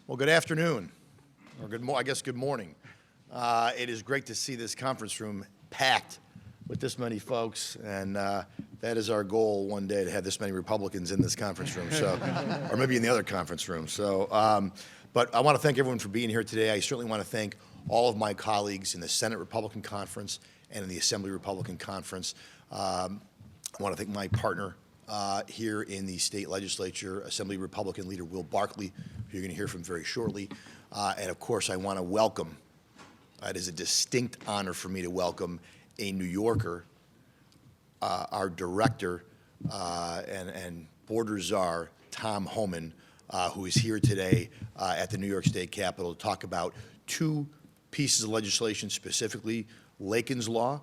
Well, good afternoon, or I guess good morning. It is great to see this conference room packed with this many folks, and that is our goal one day, to have this many Republicans in this conference room, so, or maybe in the other conference room. So, but I want to thank everyone for being here today. I certainly want to thank all of my colleagues in the Senate Republican Conference and in the Assembly Republican Conference. I want to thank my partner here in the state legislature, Assembly Republican Leader Will Barkley, who you're going to hear from very shortly. And of course, I want to welcome, it is a distinct honor for me to welcome a New Yorker, our director and border czar, Tom Homan, who is here today at the New York State Capitol to talk about two pieces of legislation, specifically Lakin's Law,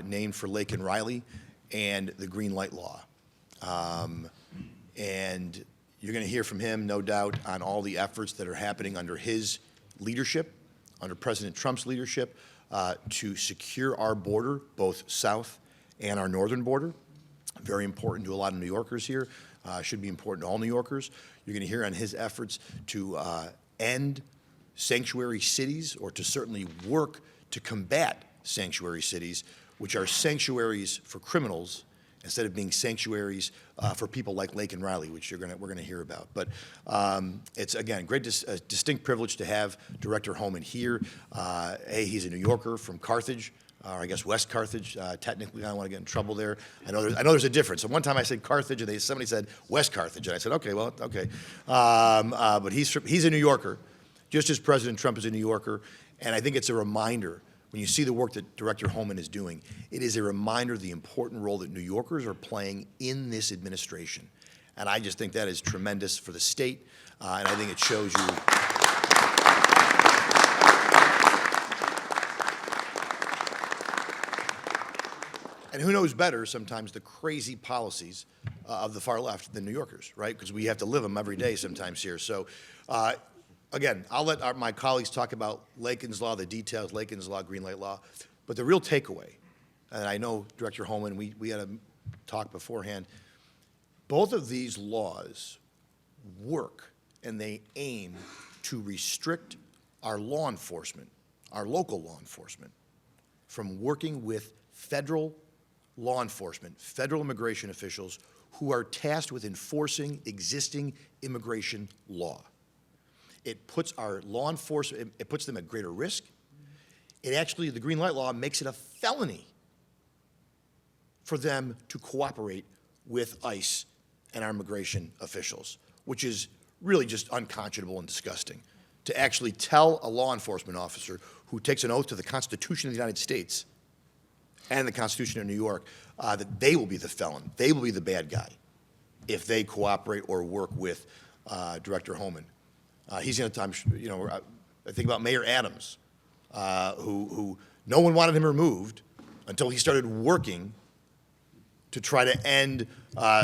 named for Laken Riley, and the Green Light Law. And you're going to hear from him, no doubt, on all the efforts that are happening under his leadership, under President Trump's leadership, to secure our border, both south and our northern border. Very important to a lot of New Yorkers here. Should be important to all New Yorkers. You're going to hear on his efforts to end sanctuary cities, or to certainly work to combat sanctuary cities, which are sanctuaries for criminals instead of being sanctuaries for people like Laken Riley, which we're going to hear about. But it's, again, a distinct privilege to have Director Homan here. He's a New Yorker from Carthage, or I guess West Carthage. Technically, I don't want to get in trouble there. I know there's a difference. So one time I said Carthage, and somebody said West Carthage, and I said, okay, well, okay. But he's a New Yorker, just as President Trump is a New Yorker, and I think it's a reminder. When you see the work that Director Homan is doing, it is a reminder of the important role that New Yorkers are playing in this administration. And I just think that is tremendous for the state, and I think it shows you. And who knows better sometimes the crazy policies of the far left than New Yorkers, right? Because we have to live them every day sometimes here. So. Again, I'll let my colleagues talk about Lakin's Law, the details, Lakin's Law, Green Light Law. But the real takeaway, and I know Director Homan, we had a talk beforehand, both of these laws work and they aim to restrict our law enforcement, our local law enforcement, from working with federal law enforcement, federal immigration officials who are tasked with enforcing existing immigration law. It puts our law enforcement, it puts them at greater risk. It actually, the Green Light Law makes it a felony for them to cooperate with ICE and our immigration officials, which is really just unconscionable and disgusting. To actually tell a law enforcement officer who takes an oath to the Constitution of the United States and the Constitution of New York that they will be the felon, they will be the bad guy if they cooperate or work with Director Homan. He's going to, I think about Mayor Adams, who no one wanted him removed until he started working to try to end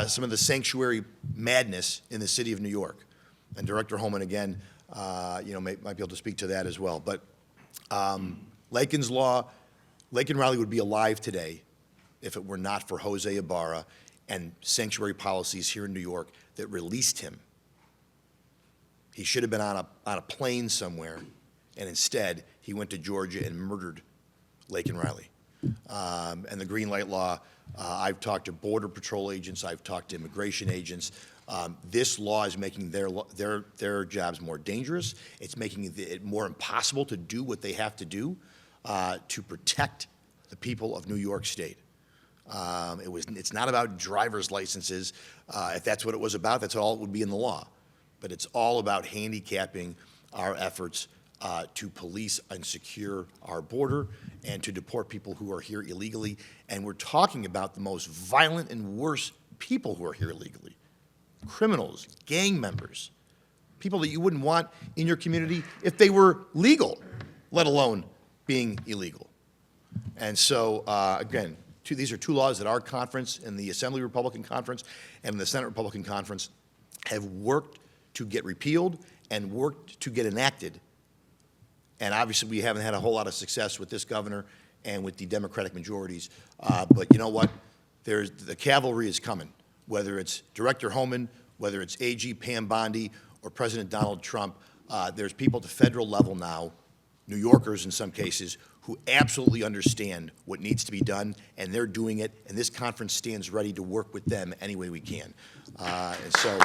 some of the sanctuary madness in the city of New York. And Director Homan, again, might be able to speak to that as well. But Lakin's Law, Laken Riley would be alive today if it were not for Jose Ibarra and sanctuary policies here in New York that released him. He should have been on a plane somewhere, and instead he went to Georgia and murdered Laken Riley. And the Green Light Law, I've talked to Border Patrol agents, I've talked to immigration agents. This law is making their jobs more dangerous. It's making it more impossible to do what they have to do to protect the people of New York State. It's not about driver's licenses. If that's what it was about, that's all it would be in the law. But it's all about handicapping our efforts to police and secure our border and to deport people who are here illegally. And we're talking about the most violent and worst people who are here illegally. Criminals, gang members, people that you wouldn't want in your community if they were legal, let alone being illegal. And so, again, these are two laws that our conference and the Assembly Republican Conference and the Senate Republican Conference have worked to get repealed and worked to get enacted. And obviously we haven't had a whole lot of success with this governor and with the Democratic majorities. But you know what? The cavalry is coming, whether it's Director Homan, whether it's AG Pam Bondi, or President Donald Trump. There's people at the federal level now, New Yorkers in some cases, who absolutely understand what needs to be done, and they're doing it, and this conference stands ready to work with them any way we can. And so,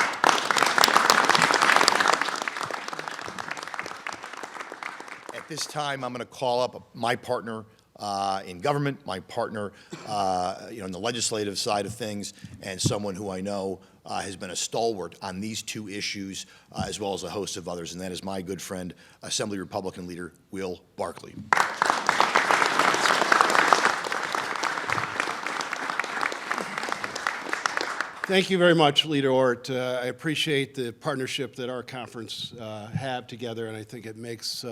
at this time, I'm going to call up my partner in government, my partner in the legislative side of things, and someone who I know has been a stalwart on these two issues, as well as a host of others, and that is my good friend, Assembly Republican Leader Will Barkley. Thank you very much, Leader Ort. I appreciate the partnership that our conference have together, and I think it makes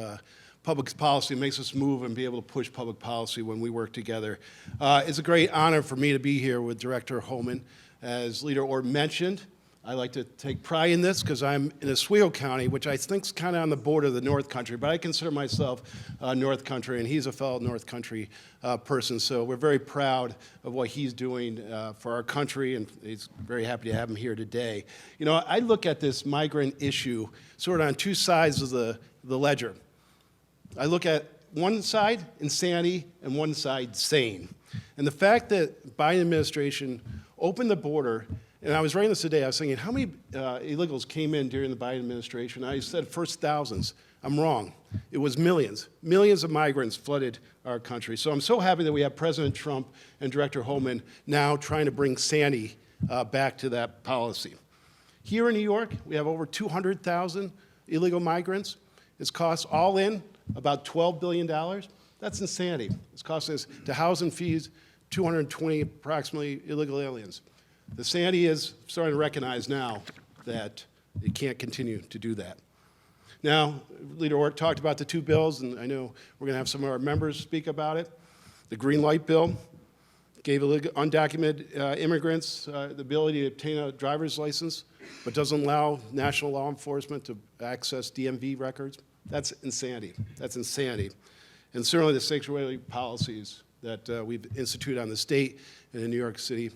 public policy, it makes us move and be able to push public policy when we work together. It's a great honor for me to be here with Director Homan. As Leader Ort mentioned, I like to take pride in this because I'm in Oswego County, which I think is kind of on the border of the North Country, but I consider myself North Country, and he's a fellow North Country person, so we're very proud of what he's doing for our country, and he's very happy to have him here today. You know, I look at this migrant issue sort of on two sides of the ledger. I look at one side, insanity, and one side, sane. And the fact that Biden administration opened the border, and I was writing this today, I was thinking, how many illegals came in during the Biden administration? I said first thousands. I'm wrong. It was millions. Millions of migrants flooded our country. So I'm so happy that we have President Trump and Director Homan now trying to bring sanity back to that policy. Here in New York, we have over 200,000 illegal migrants. It's cost all in about $12 billion. That's insanity. It's costing us to house and feed 220 approximately illegal aliens. The sanity is starting to recognize now that it can't continue to do that. Now, Leader Ort talked about the two bills, and I know we're going to have some of our members speak about it. The Green Light Bill gave undocumented immigrants the ability to obtain a driver's license, but doesn't allow national law enforcement to access DMV records. That's insanity. That's insanity. And certainly the sanctuary policies that we've instituted on the state and in New York City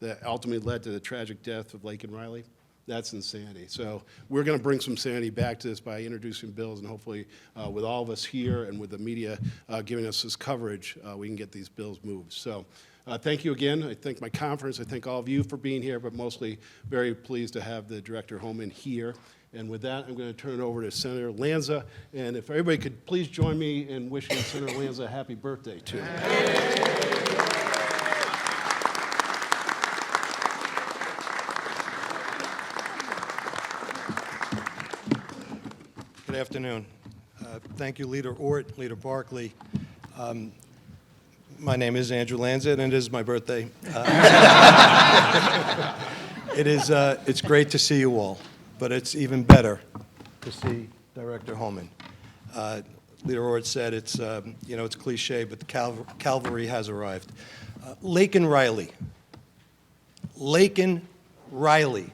that ultimately led to the tragic death of Laken Riley, that's insanity. So we're going to bring some sanity back to this by introducing bills, and hopefully with all of us here and with the media giving us this coverage, we can get these bills moved. So thank you again. I thank my conference. I thank all of you for being here, but mostly very pleased to have the Director Homan here. And with that, I'm going to turn it over to Senator Lanza. And if everybody could please join me in wishing Senator Lanza a happy birthday, too. Good afternoon. Thank you, Leader Ort, Leader Barkley. My name is Andrew Lanza, and it is my birthday. It's great to see you all, but it's even better to see Director Homan. Leader Ort said it's cliche, but the cavalry has arrived. Laken Riley,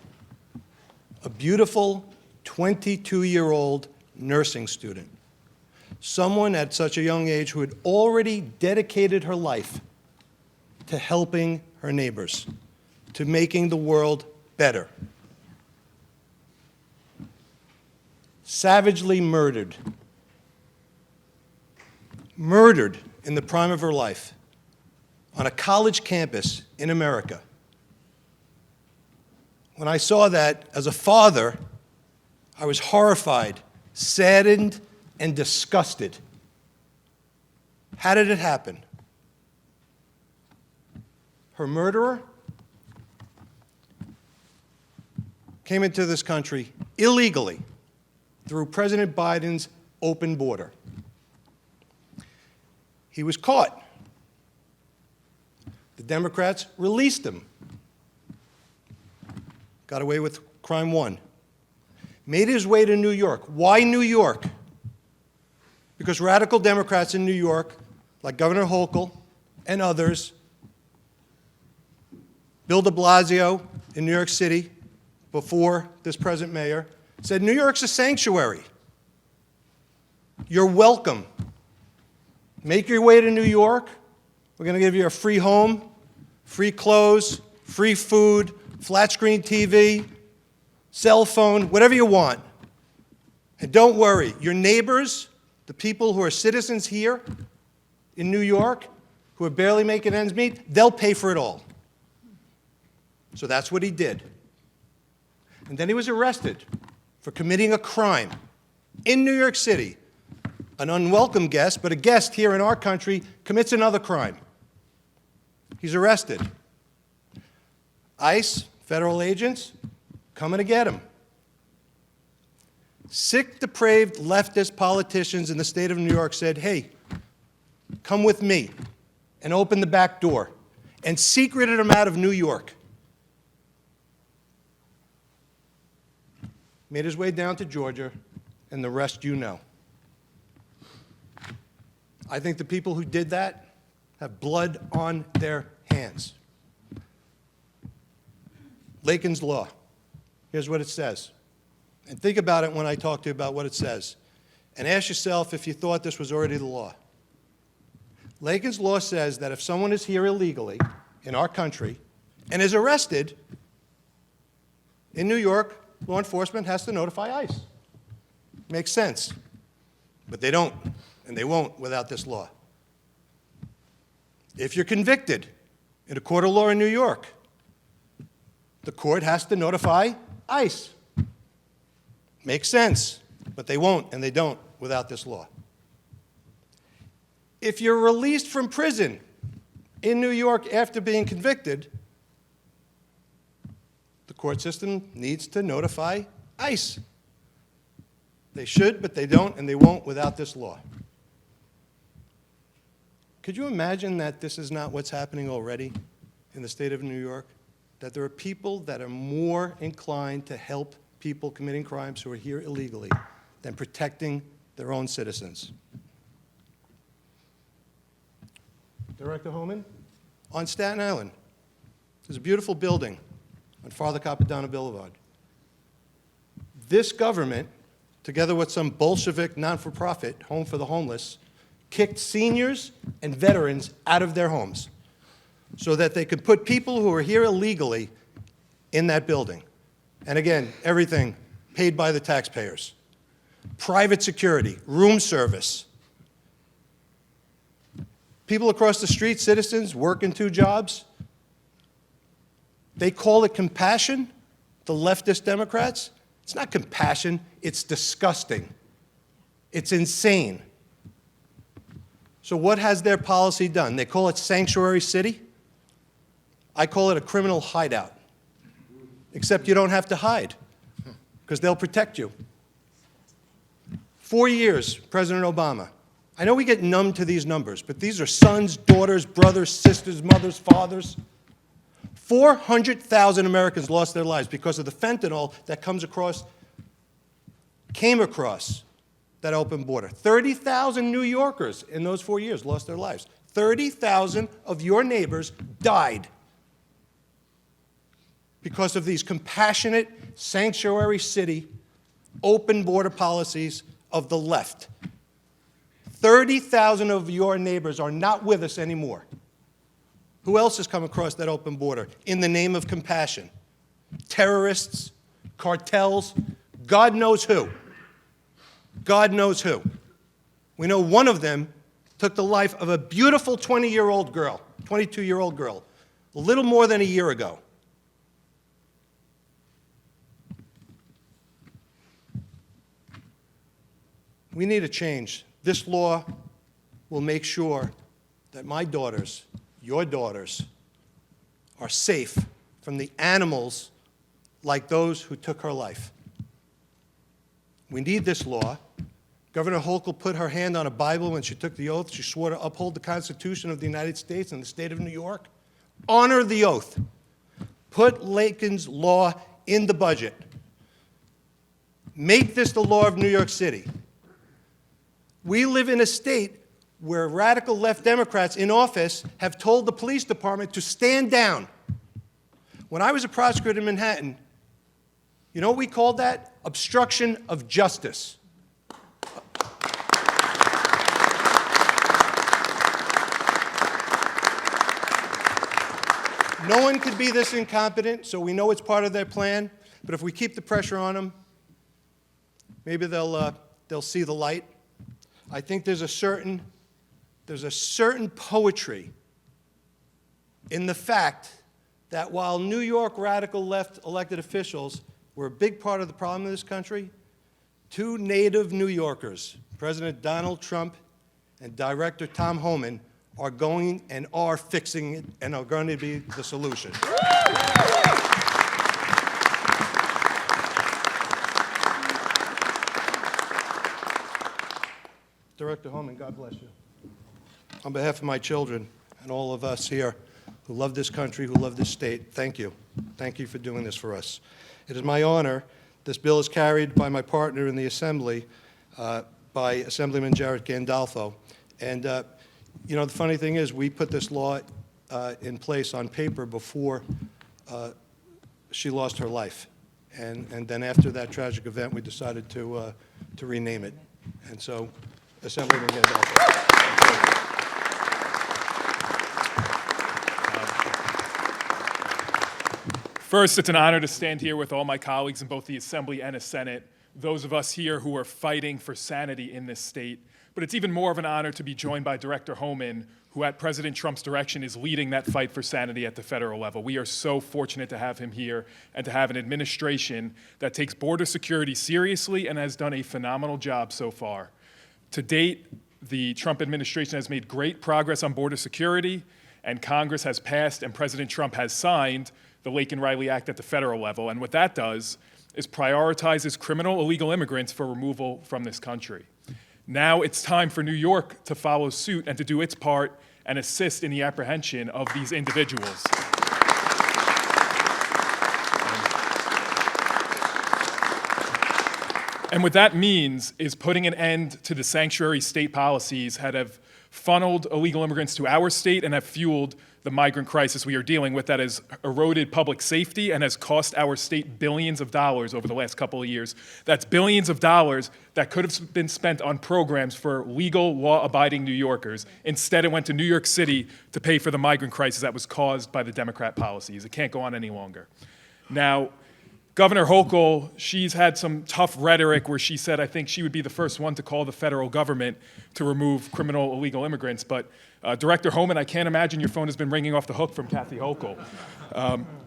a beautiful 22-year-old nursing student, someone at such a young age who had already dedicated her life to helping her neighbors, to making the world better. Savagely murdered in the prime of her life on a college campus in America. When I saw that as a father, I was horrified, saddened, and disgusted. How did it happen? Her murderer came into this country illegally through President Biden's open border. He was caught. The Democrats released him. Got away with crime one. Made his way to New York. Why New York? Because radical Democrats in New York, like Governor Hochul and others, Bill de Blasio in New York City, before this present mayor, said New York's a sanctuary. You're welcome. Make your way to New York. We're going to give you a free home, free clothes, free food, flat screen TV, cell phone, whatever you want. And don't worry, your neighbors, the people who are citizens here in New York, who are barely making ends meet, they'll pay for it all. So that's what he did. And then he was arrested for committing a crime in New York City. An unwelcome guest, but a guest here in our country commits another crime. He's arrested. ICE, federal agents, coming to get him. Sick, depraved leftist politicians in the state of New York said, hey, come with me, and opened the back door and secreted him out of New York. Made his way down to Georgia, and the rest you know. I think the people who did that have blood on their hands. Lakin's Law. Here's what it says. And think about it when I talk to you about what it says. And ask yourself if you thought this was already the law. Lakin's Law says that if someone is here illegally in our country and is arrested, in New York, law enforcement has to notify ICE. Makes sense. But they don't, and they won't without this law. If you're convicted in a court of law in New York, the court has to notify ICE. Makes sense, but they won't and they don't without this law. If you're released from prison in New York after being convicted, the court system needs to notify ICE. They should, but they don't and they won't without this law. Could you imagine that this is not what's happening already in the state of New York? That there are people that are more inclined to help people committing crimes who are here illegally than protecting their own citizens. Director Homan, on Staten Island, there's a beautiful building on Father Capodanno Boulevard. This government, together with some Bolshevik non-for-profit home for the homeless, kicked seniors and veterans out of their homes so that they could put people who are here illegally in that building. And again, everything paid by the taxpayers. Private security, room service. People across the street, citizens, working 2 jobs. They call it compassion, the leftist Democrats. It's not compassion, it's disgusting. It's insane. So what has their policy done? They call it sanctuary city. I call it a criminal hideout. Except you don't have to hide, because they'll protect you. 4 years, President Obama. I know we get numb to these numbers, but these are sons, daughters, brothers, sisters, mothers, fathers. 400,000 Americans lost their lives because of the fentanyl that came across that open border. 30,000 New Yorkers in those 4 years lost their lives. 30,000 of your neighbors died because of these compassionate, sanctuary city, open border policies of the left. 30,000 of your neighbors are not with us anymore. Who else has come across that open border in the name of compassion? Terrorists, cartels, God knows who. God knows who. We know one of them took the life of a beautiful 22-year-old girl, a little more than a year ago. We need a change. This law will make sure that my daughters, your daughters, are safe from the animals like those who took her life. We need this law. Governor Hochul put her hand on a Bible when she took the oath. She swore to uphold the Constitution of the United States and the state of New York. Honor the oath. Put Lakin's Law in the budget. Make this the law of New York City. We live in a state where radical left Democrats in office have told the police department to stand down. When I was a prosecutor in Manhattan, you know what we called that? Obstruction of justice. No one could be this incompetent, so we know it's part of their plan, but if we keep the pressure on them, maybe they'll see the light. I think there's a certain poetry in the fact that while New York radical left elected officials were a big part of the problem in this country, two native New Yorkers, President Donald Trump and Director Tom Homan, are going and are fixing it and are going to be the solution. Director Homan, God bless you. On behalf of my children and all of us here who love this country, who love this state, thank you. Thank you for doing this for us. It is my honor. This bill is carried by my partner in the Assembly, by Assemblyman Jared Gandolfo. And, you know, the funny thing is we put this law in place on paper before she lost her life. And then after that tragic event, we decided to rename it. And so, Assemblyman Gandolfo. First, it's an honor to stand here with all my colleagues in both the Assembly and the Senate, those of us here who are fighting for sanity in this state. But it's even more of an honor to be joined by Director Homan, who at President Trump's direction is leading that fight for sanity at the federal level. We are so fortunate to have him here and to have an administration that takes border security seriously and has done a phenomenal job so far. To date, the Trump administration has made great progress on border security, and Congress has passed and President Trump has signed the Laken-Riley Act at the federal level. And what that does is prioritizes criminal illegal immigrants for removal from this country. Now it's time for New York to follow suit and to do its part and assist in the apprehension of these individuals. And what that means is putting an end to the sanctuary state policies that have funneled illegal immigrants to our state and have fueled the migrant crisis we are dealing with that has eroded public safety and has cost our state billions of dollars over the last couple of years. That's billions of dollars that could have been spent on programs for legal, law-abiding New Yorkers. Instead, it went to New York City to pay for the migrant crisis that was caused by the Democrat policies. It can't go on any longer. Now, Governor Hochul, she's had some tough rhetoric where she said, I think she would be the first one to call the federal government to remove criminal illegal immigrants. But Director Homan, I can't imagine your phone has been ringing off the hook from Kathy Hochul.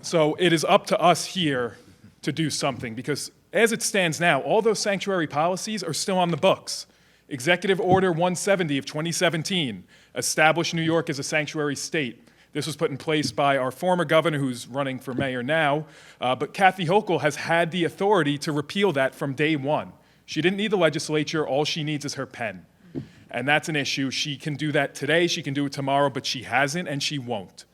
So it is up to us here to do something because as it stands now, all those sanctuary policies are still on the books. Executive Order 170 of 2017 established New York as a sanctuary state. This was put in place by our former governor, who's running for mayor now, but Kathy Hochul has had the authority to repeal that from day one. She didn't need the legislature, all she needs is her pen. And that's an issue. She can do that today, she can do it tomorrow, but she hasn't and she won't.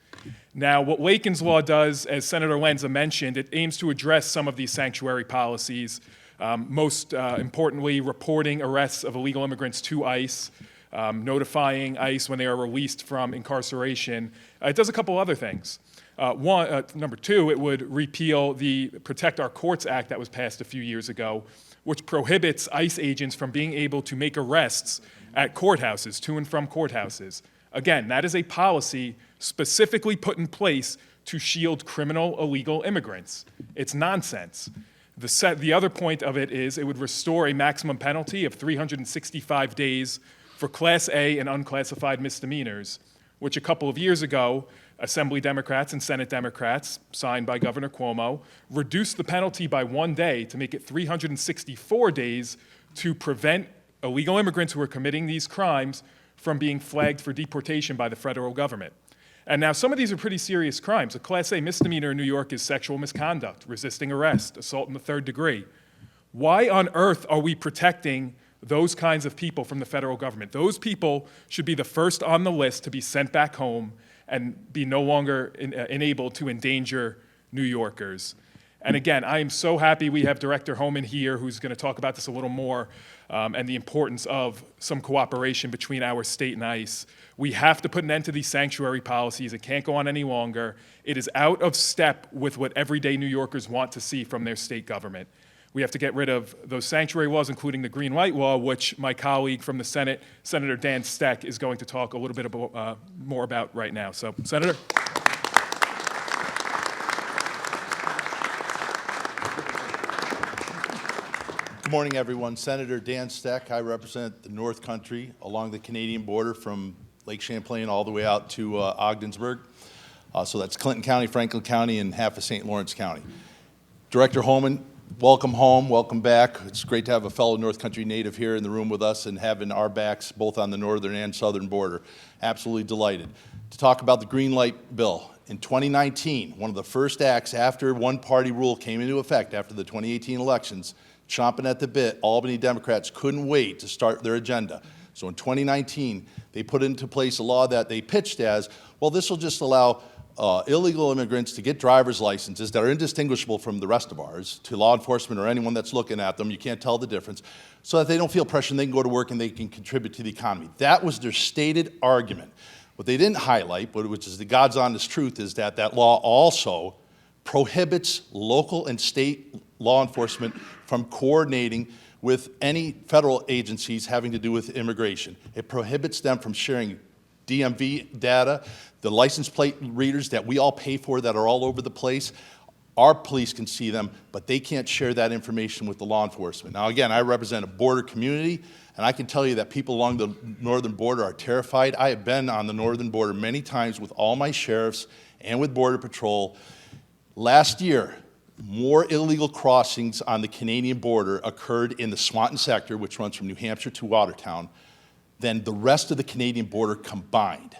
Now, what Laken's Law does, as Senator Lenza mentioned, it aims to address some of these sanctuary policies, most importantly, reporting arrests of illegal immigrants to ICE, notifying ICE when they are released from incarceration. It does a couple other things. Number two, it would repeal the Protect Our Courts Act that was passed a few years ago, which prohibits ICE agents from being able to make arrests at courthouses, to and from courthouses. Again, that is a policy specifically put in place to shield criminal illegal immigrants. It's nonsense. The other point of it is it would restore a maximum penalty of 365 days for Class A and unclassified misdemeanors, which a couple of years ago, Assembly Democrats and Senate Democrats, signed by Governor Cuomo, reduced the penalty by 1 day to make it 364 days to prevent illegal immigrants who are committing these crimes from being flagged for deportation by the federal government. And now some of these are pretty serious crimes. A Class A misdemeanor in New York is sexual misconduct, resisting arrest, assault in the third degree. Why on earth are we protecting those kinds of people from the federal government? Those people should be the first on the list to be sent back home and be no longer enabled to endanger New Yorkers. And again, I am so happy we have Director Homan here who's going to talk about this a little more and the importance of some cooperation between our state and ICE. We have to put an end to these sanctuary policies. It can't go on any longer. It is out of step with what everyday New Yorkers want to see from their state government. We have to get rid of those sanctuary laws, including the Green Light Law, which my colleague from the Senate, Senator Dan Steck, is going to talk a little bit more about right now. So, Senator. Good morning, everyone. Senator Dan Steck. I represent the North Country along the Canadian border from Lake Champlain all the way out to Ogdensburg. So that's Clinton County, Franklin County, and half of St. Lawrence County. Director Homan, welcome home, welcome back. It's great to have a fellow North Country native here in the room with us and having our backs both on the northern and southern border. Absolutely delighted to talk about the green light bill. In 2019, one of the first acts after one-party rule came into effect after the 2018 elections, chomping at the bit, Albany Democrats couldn't wait to start their agenda. So in 2019, they put into place a law that they pitched as, well, this will just allow illegal immigrants to get driver's licenses that are indistinguishable from the rest of ours to law enforcement or anyone that's looking at them. You can't tell the difference, so that they don't feel pressure and they can go to work and they can contribute to the economy. That was their stated argument. What they didn't highlight, but which is the God's honest truth, is that that law also prohibits local and state law enforcement from coordinating with any federal agencies having to do with immigration. It prohibits them from sharing DMV data, the license plate readers that we all pay for that are all over the place. Our police can see them, but they can't share that information with the law enforcement. Now, again, I represent a border community, and I can tell you that people along the northern border are terrified. I have been on the northern border many times with all my sheriffs and with Border Patrol. Last year, more illegal crossings on the Canadian border occurred in the Swanton sector, which runs from New Hampshire to Watertown, than the rest of the Canadian border combined.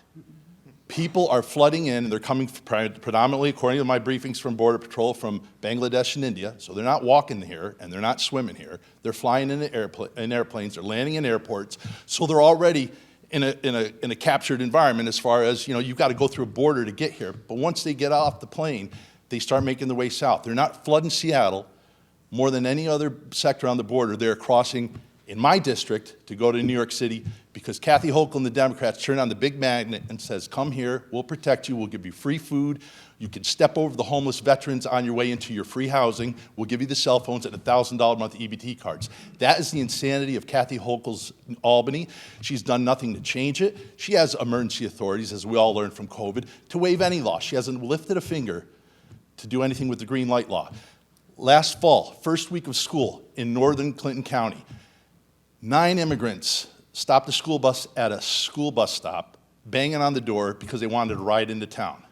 People are flooding in, and they're coming predominantly, according to my briefings from Border Patrol, from Bangladesh and India. So they're not walking here, and they're not swimming here. They're flying in airplanes, they're landing in airports. So they're already in a captured environment as far as, you've got to go through a border to get here. But once they get off the plane, they start making their way south. They're not flooding Seattle more than any other sector on the border. They're crossing in my district to go to New York City because Kathy Hochul and the Democrats turn on the big magnet and says, come here, we'll protect you, we'll give you free food, you can step over the homeless veterans on your way into your free housing, we'll give you the cell phones and $1,000 a month EBT cards. That is the insanity of Kathy Hochul's Albany. She's done nothing to change it. She has emergency authorities, as we all learned from COVID, to waive any law. She hasn't lifted a finger to do anything with the green light law. Last fall, first week of school in northern Clinton County, 9 immigrants stopped a school bus at a school bus stop, banging on the door because they wanted to ride into town.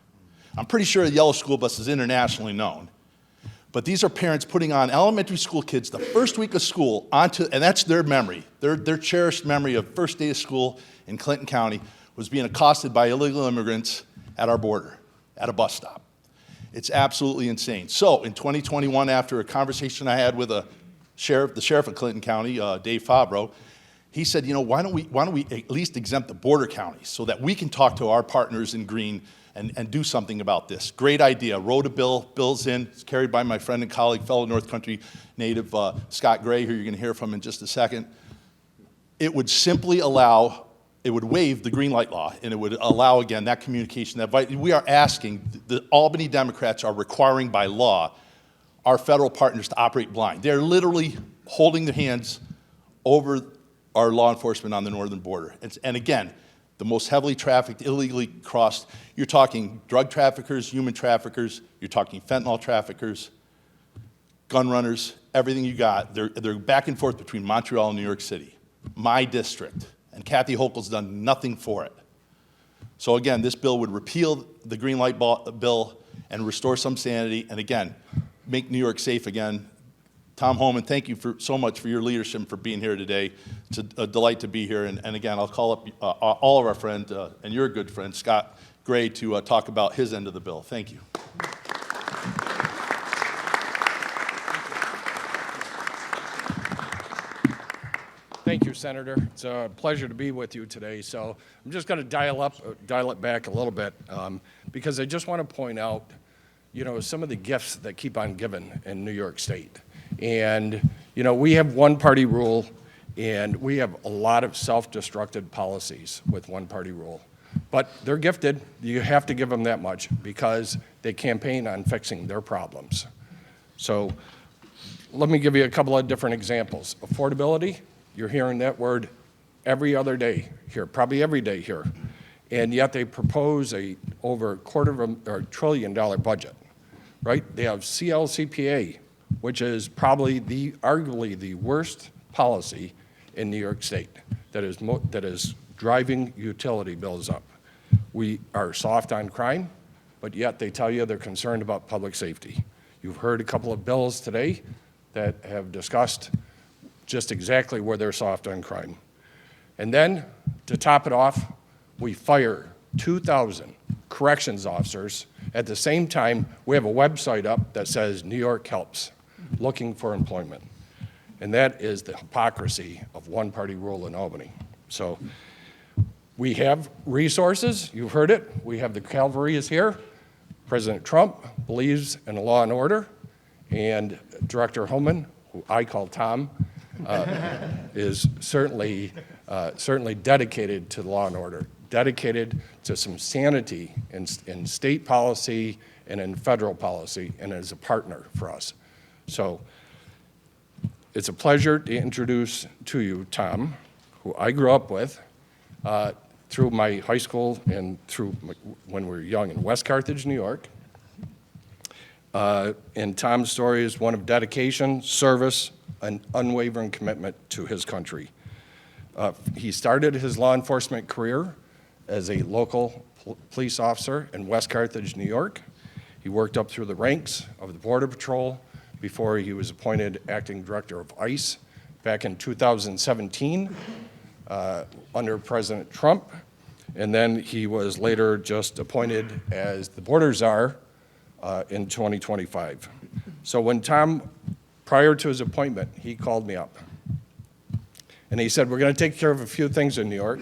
I'm pretty sure the yellow school bus is internationally known. But these are parents putting on elementary school kids the first week of school and that's their memory. Their cherished memory of first day of school in Clinton County was being accosted by illegal immigrants at our border, at a bus stop. It's absolutely insane. So in 2021, after a conversation I had with the sheriff of Clinton County, Dave Fabro, he said, why don't we at least exempt the border counties so that we can talk to our partners in green and do something about this. Great idea. Wrote a bill. Bill's in. It's carried by my friend and colleague, fellow North Country native Scott Gray, who you're going to hear from in just a second. It would simply it would waive the green light law, and it would allow, again, that communication. We are asking, the Albany Democrats are requiring by law our federal partners to operate blind. They're literally holding their hands over our law enforcement on the northern border. And again, the most heavily trafficked, illegally crossed, you're talking drug traffickers, human traffickers, you're talking fentanyl traffickers, gun runners, everything you got. They're back and forth between Montreal and New York City, my district. And Kathy Hochul's done nothing for it. So again, this bill would repeal the green light bill and restore some sanity, and again, make New York safe again. Tom Homan, thank you so much for your leadership and for being here today. It's a delight to be here. And again, I'll call up all of our friends, and your good friend, Scott Gray, to talk about his end of the bill. Thank you. Thank you, Senator. It's a pleasure to be with you today. So I'm just going to dial it back a little bit because I just want to point out, some of the gifts that keep on giving in New York State. And, we have one-party rule, and we have a lot of self-destructive policies with one-party rule. But they're gifted. You have to give them that much because they campaign on fixing their problems. So let me give you a couple of different examples. Affordability, you're hearing that word every other day here, probably every day here. And yet they propose over $250 billion budget, right? They have CLCPA which is probably arguably the worst policy in New York State that is driving utility bills up. We are soft on crime, but yet they tell you they're concerned about public safety. You've heard a couple of bills today that have discussed just exactly where they're soft on crime. And then, to top it off, we fire 2,000 corrections officers. At the same time, we have a website up that says New York Helps, looking for employment. And that is the hypocrisy of one-party rule in Albany. So we have resources, you've heard it. We have the cavalry is here. President Trump believes in law and order, and Director Homan, who I call Tom, is certainly dedicated to law and order, dedicated to some sanity in state policy and in federal policy, and is a partner for us. So it's a pleasure to introduce to you Tom, who I grew up with through my high school and through when we were young in West Carthage, New York. And Tom's story is one of dedication, service, and unwavering commitment to his country. He started his law enforcement career as a local police officer in West Carthage, New York. He worked up through the ranks of the Border Patrol before he was appointed acting director of ICE back in 2017 under President Trump. And then he was later just appointed as the border czar in 2025. So when Tom, prior to his appointment, he called me up. And he said, we're going to take care of a few things in New York.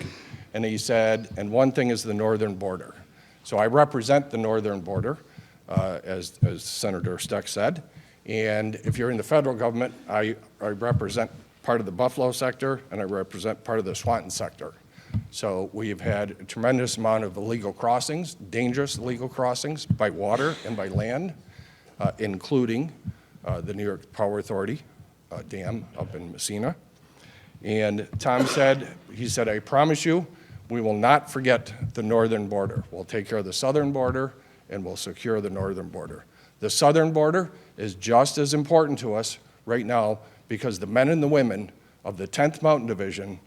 And he said, and one thing is the northern border. So I represent the northern border, as Senator Steck said. And if you're in the federal government, I represent part of the Buffalo sector, and I represent part of the Swanton sector. So we've had a tremendous amount of illegal crossings, dangerous illegal crossings by water and by land, including the New York Power Authority dam up in Messina. And Tom said, he said, I promise you, we will not forget the northern border. We'll take care of the southern border, and we'll secure the northern border. The southern border is just as important to us right now because the men and the women of the 10th Mountain Division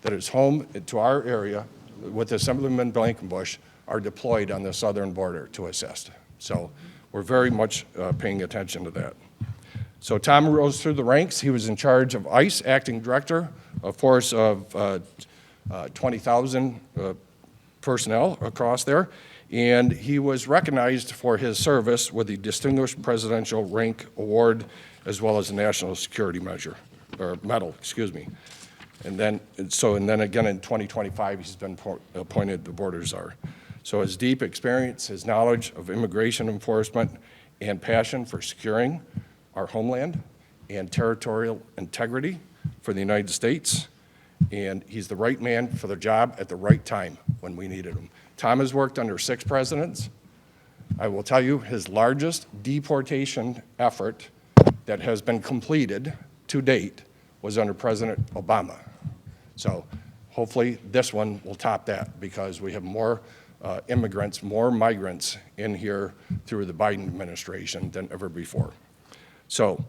that is home to our area with Assemblyman Blankenbush are deployed on the southern border to assist. So we're very much paying attention to that. So Tom rose through the ranks. He was in charge of ICE, acting director, a force of 20,000 personnel across there. And he was recognized for his service with the Distinguished Presidential Rank Award, as well as the National Security Medal, excuse me. And then again in 2025, he's been appointed the border czar. So his deep experience, his knowledge of immigration enforcement, and passion for securing our homeland and territorial integrity for the United States. And he's the right man for the job at the right time when we needed him. Tom has worked under 6 presidents. I will tell you his largest deportation effort that has been completed to date was under President Obama. So hopefully this one will top that because we have more immigrants, more migrants in here through the Biden administration than ever before. So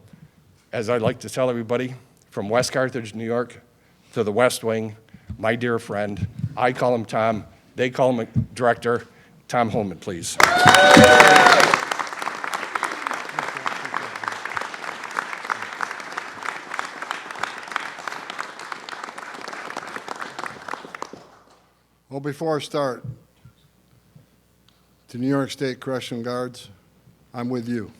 as I like to tell everybody, from West Carthage, New York to the West Wing, my dear friend, I call him Tom, they call him Director, Tom Homan, please. Well, before I start, to New York State Correctional Guards, I'm with you.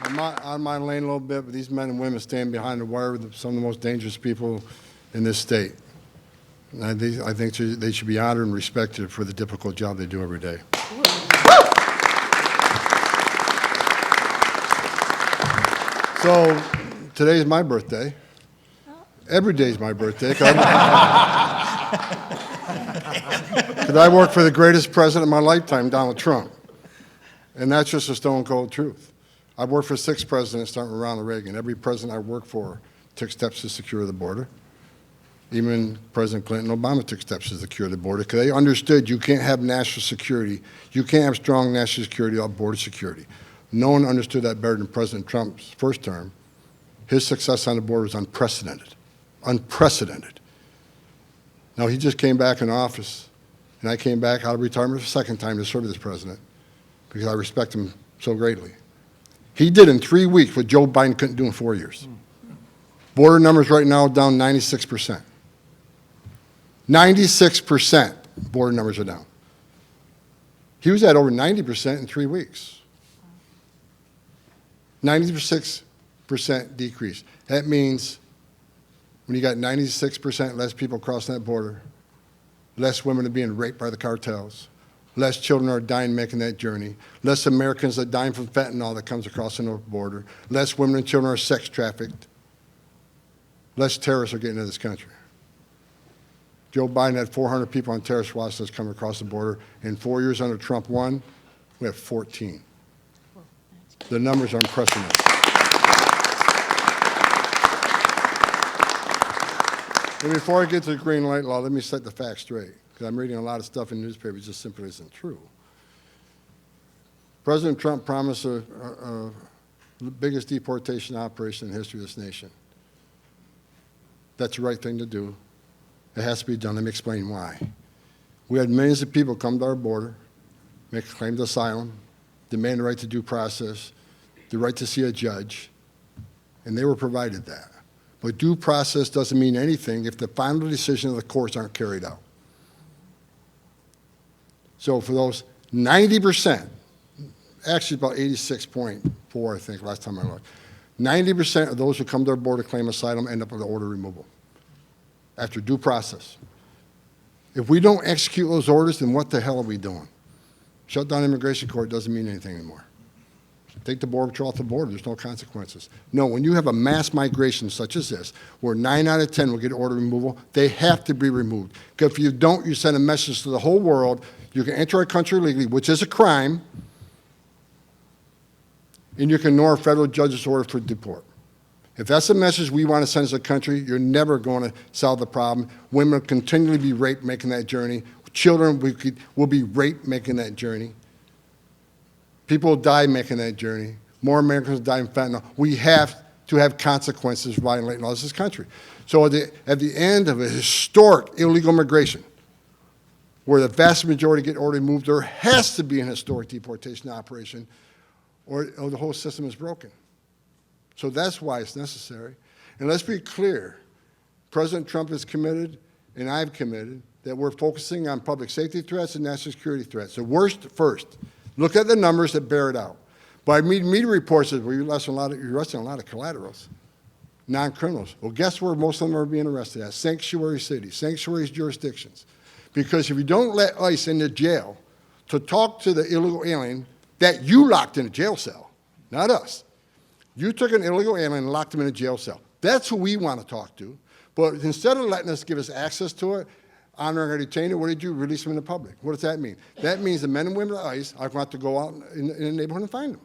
I might lane a little bit, but these men and women stand behind the wire with some of the most dangerous people in this state. And I think they should be honored and respected for the difficult job they do every day. So today's my birthday. Every day's my birthday because I worked for the greatest president of my lifetime, Donald Trump. And that's just a stone cold truth. I've worked for 6 presidents, starting with Ronald Reagan. Every president I worked for took steps to secure the border. Even President Clinton and Obama took steps to secure the border because they understood you can't have national security. You can't have strong national security without border security. No one understood that better than President Trump's first term. His success on the border was unprecedented. Unprecedented. Now, he just came back in office, and I came back out of retirement for the second time to serve as president because I respect him so greatly. He did in 3 weeks what Joe Biden couldn't do in 4 years. Border numbers right now down 96%. 96% border numbers are down. He was at over 90% in 3 weeks. 96% decrease. That means when you got 96% less people crossing that border, less women are being raped by the cartels, less children are dying making that journey, less Americans are dying from fentanyl that comes across the north border, less women and children are sex trafficked, less terrorists are getting into this country. Joe Biden had 400 people on terrorist watch lists coming across the border. In 4 years under Trump 1, we have 14. The numbers are unprecedented. And before I get to the green light law, let me set the facts straight, because I'm reading a lot of stuff in newspapers that just simply isn't true. President Trump promised the biggest deportation operation in the history of this nation. That's the right thing to do. It has to be done. Let me explain why. We had millions of people come to our border, make a claim to asylum, demand the right to due process, the right to see a judge, and they were provided that. But due process doesn't mean anything if the final decision of the courts aren't carried out. So for those 90%, actually about 86.4, I think, last time I looked, 90% of those who come to our border claim asylum end up with an order removal after due process. If we don't execute those orders, then what the hell are we doing? Shut down immigration court doesn't mean anything anymore. Take the border patrol off the border, there's no consequences. No, when you have a mass migration such as this, where 9 out of 10 will get order removal, they have to be removed. Because if you don't, you send a message to the whole world, you can enter our country illegally, which is a crime, and you can ignore a federal judge's order for deport. If that's the message we want to send as a country, you're never going to solve the problem. Women will continually be raped making that journey. Children will be raped making that journey. People will die making that journey. More Americans die in fentanyl. We have to have consequences for violating laws in this country. So at the end of a historic illegal immigration, where the vast majority get order removed, there has to be an historic deportation operation, or the whole system is broken. So that's why it's necessary. And let's be clear, President Trump is committed, and I've committed, that we're focusing on public safety threats and national security threats. The worst first. Look at the numbers that bear it out. But media reports that you're arresting a lot of collaterals, non-criminals. Well, guess where most of them are being arrested at? Sanctuary cities, sanctuary jurisdictions. Because if you don't let ICE into jail to talk to the illegal alien that you locked in a jail cell, not us. You took an illegal alien and locked him in a jail cell. That's who we want to talk to. But instead of letting us give us access to it, honoring our detainer, what did you release them in the public? What does that mean? That means the men and women of ICE are going to have to go out in the neighborhood and find them.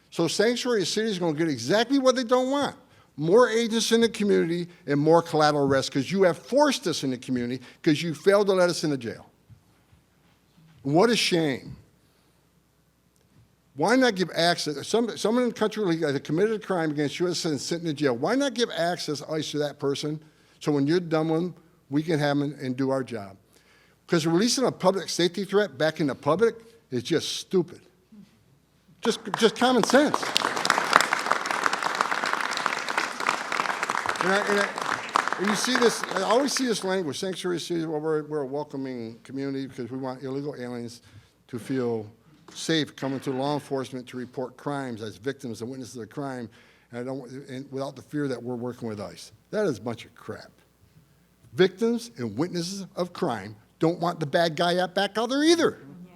So sanctuary cities are going to get exactly what they don't want. More agents in the community and more collateral arrests because you have forced us in the community because you failed to let us into jail. What a shame. Why not give access? Someone in the country that committed a crime against U.S. citizens sitting in jail, why not give access ICE to that person so when you're done with them, we can have them and do our job? Because releasing a public safety threat back in the public is just stupid. Just common sense. And you see this, I always see this language, sanctuary cities, well, we're a welcoming community because we want illegal aliens to feel safe coming to law enforcement to report crimes as victims and witnesses of crime, and without the fear that we're working with ICE. That is a bunch of crap. Victims and witnesses of crime don't want the bad guy back out there either. Yeah.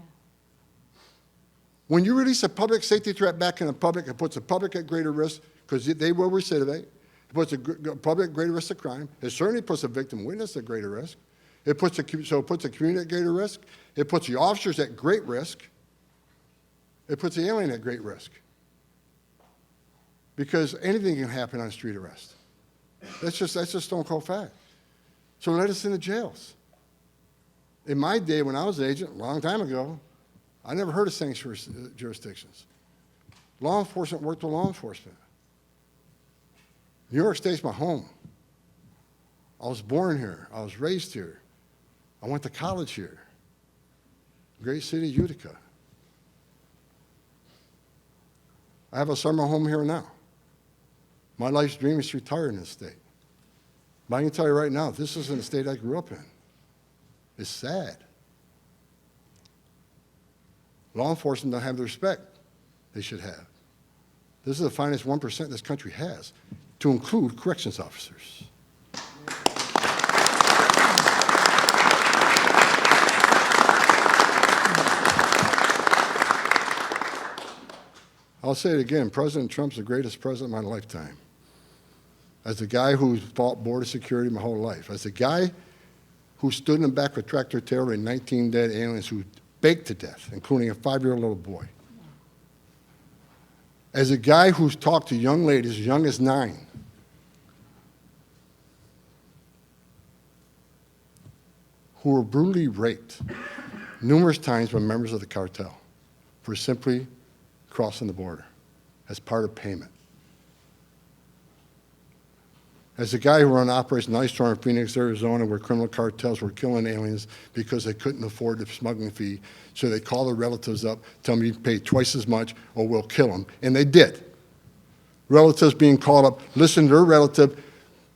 When you release a public safety threat back in the public, it puts the public at greater risk because they will recidivate. It puts the public at greater risk of crime. It certainly puts the victim witness at greater risk. It puts the community at greater risk. It puts the officers at great risk. It puts the alien at great risk. Because anything can happen on street arrest. That's just stone cold fact. So let us in the jails. In my day, when I was an agent, a long time ago, I never heard of sanctuary jurisdictions. Law enforcement worked with law enforcement. New York State's my home. I was born here. I was raised here. I went to college here. Great city, Utica. I have a summer home here now. My life's dream is to retire in this state. But I can tell you right now, this isn't the state I grew up in. It's sad. Law enforcement don't have the respect they should have. This is the finest 1% this country has, to include corrections officers. I'll say it again, President Trump's the greatest president of my lifetime. As a guy who's fought border security my whole life, as a guy who stood in the back of a tractor trailer and 19 dead aliens who baked to death, including a 5-year-old little boy. As a guy who's talked to young ladies as young as 9, who were brutally raped numerous times by members of the cartel for simply crossing the border as part of payment. As a guy who ran Operation Ice Storm in Phoenix, Arizona, where criminal cartels were killing aliens because they couldn't afford the smuggling fee, so they called their relatives up, tell them you pay twice as much or we'll kill them, and they did. Relatives being called up, listen to their relative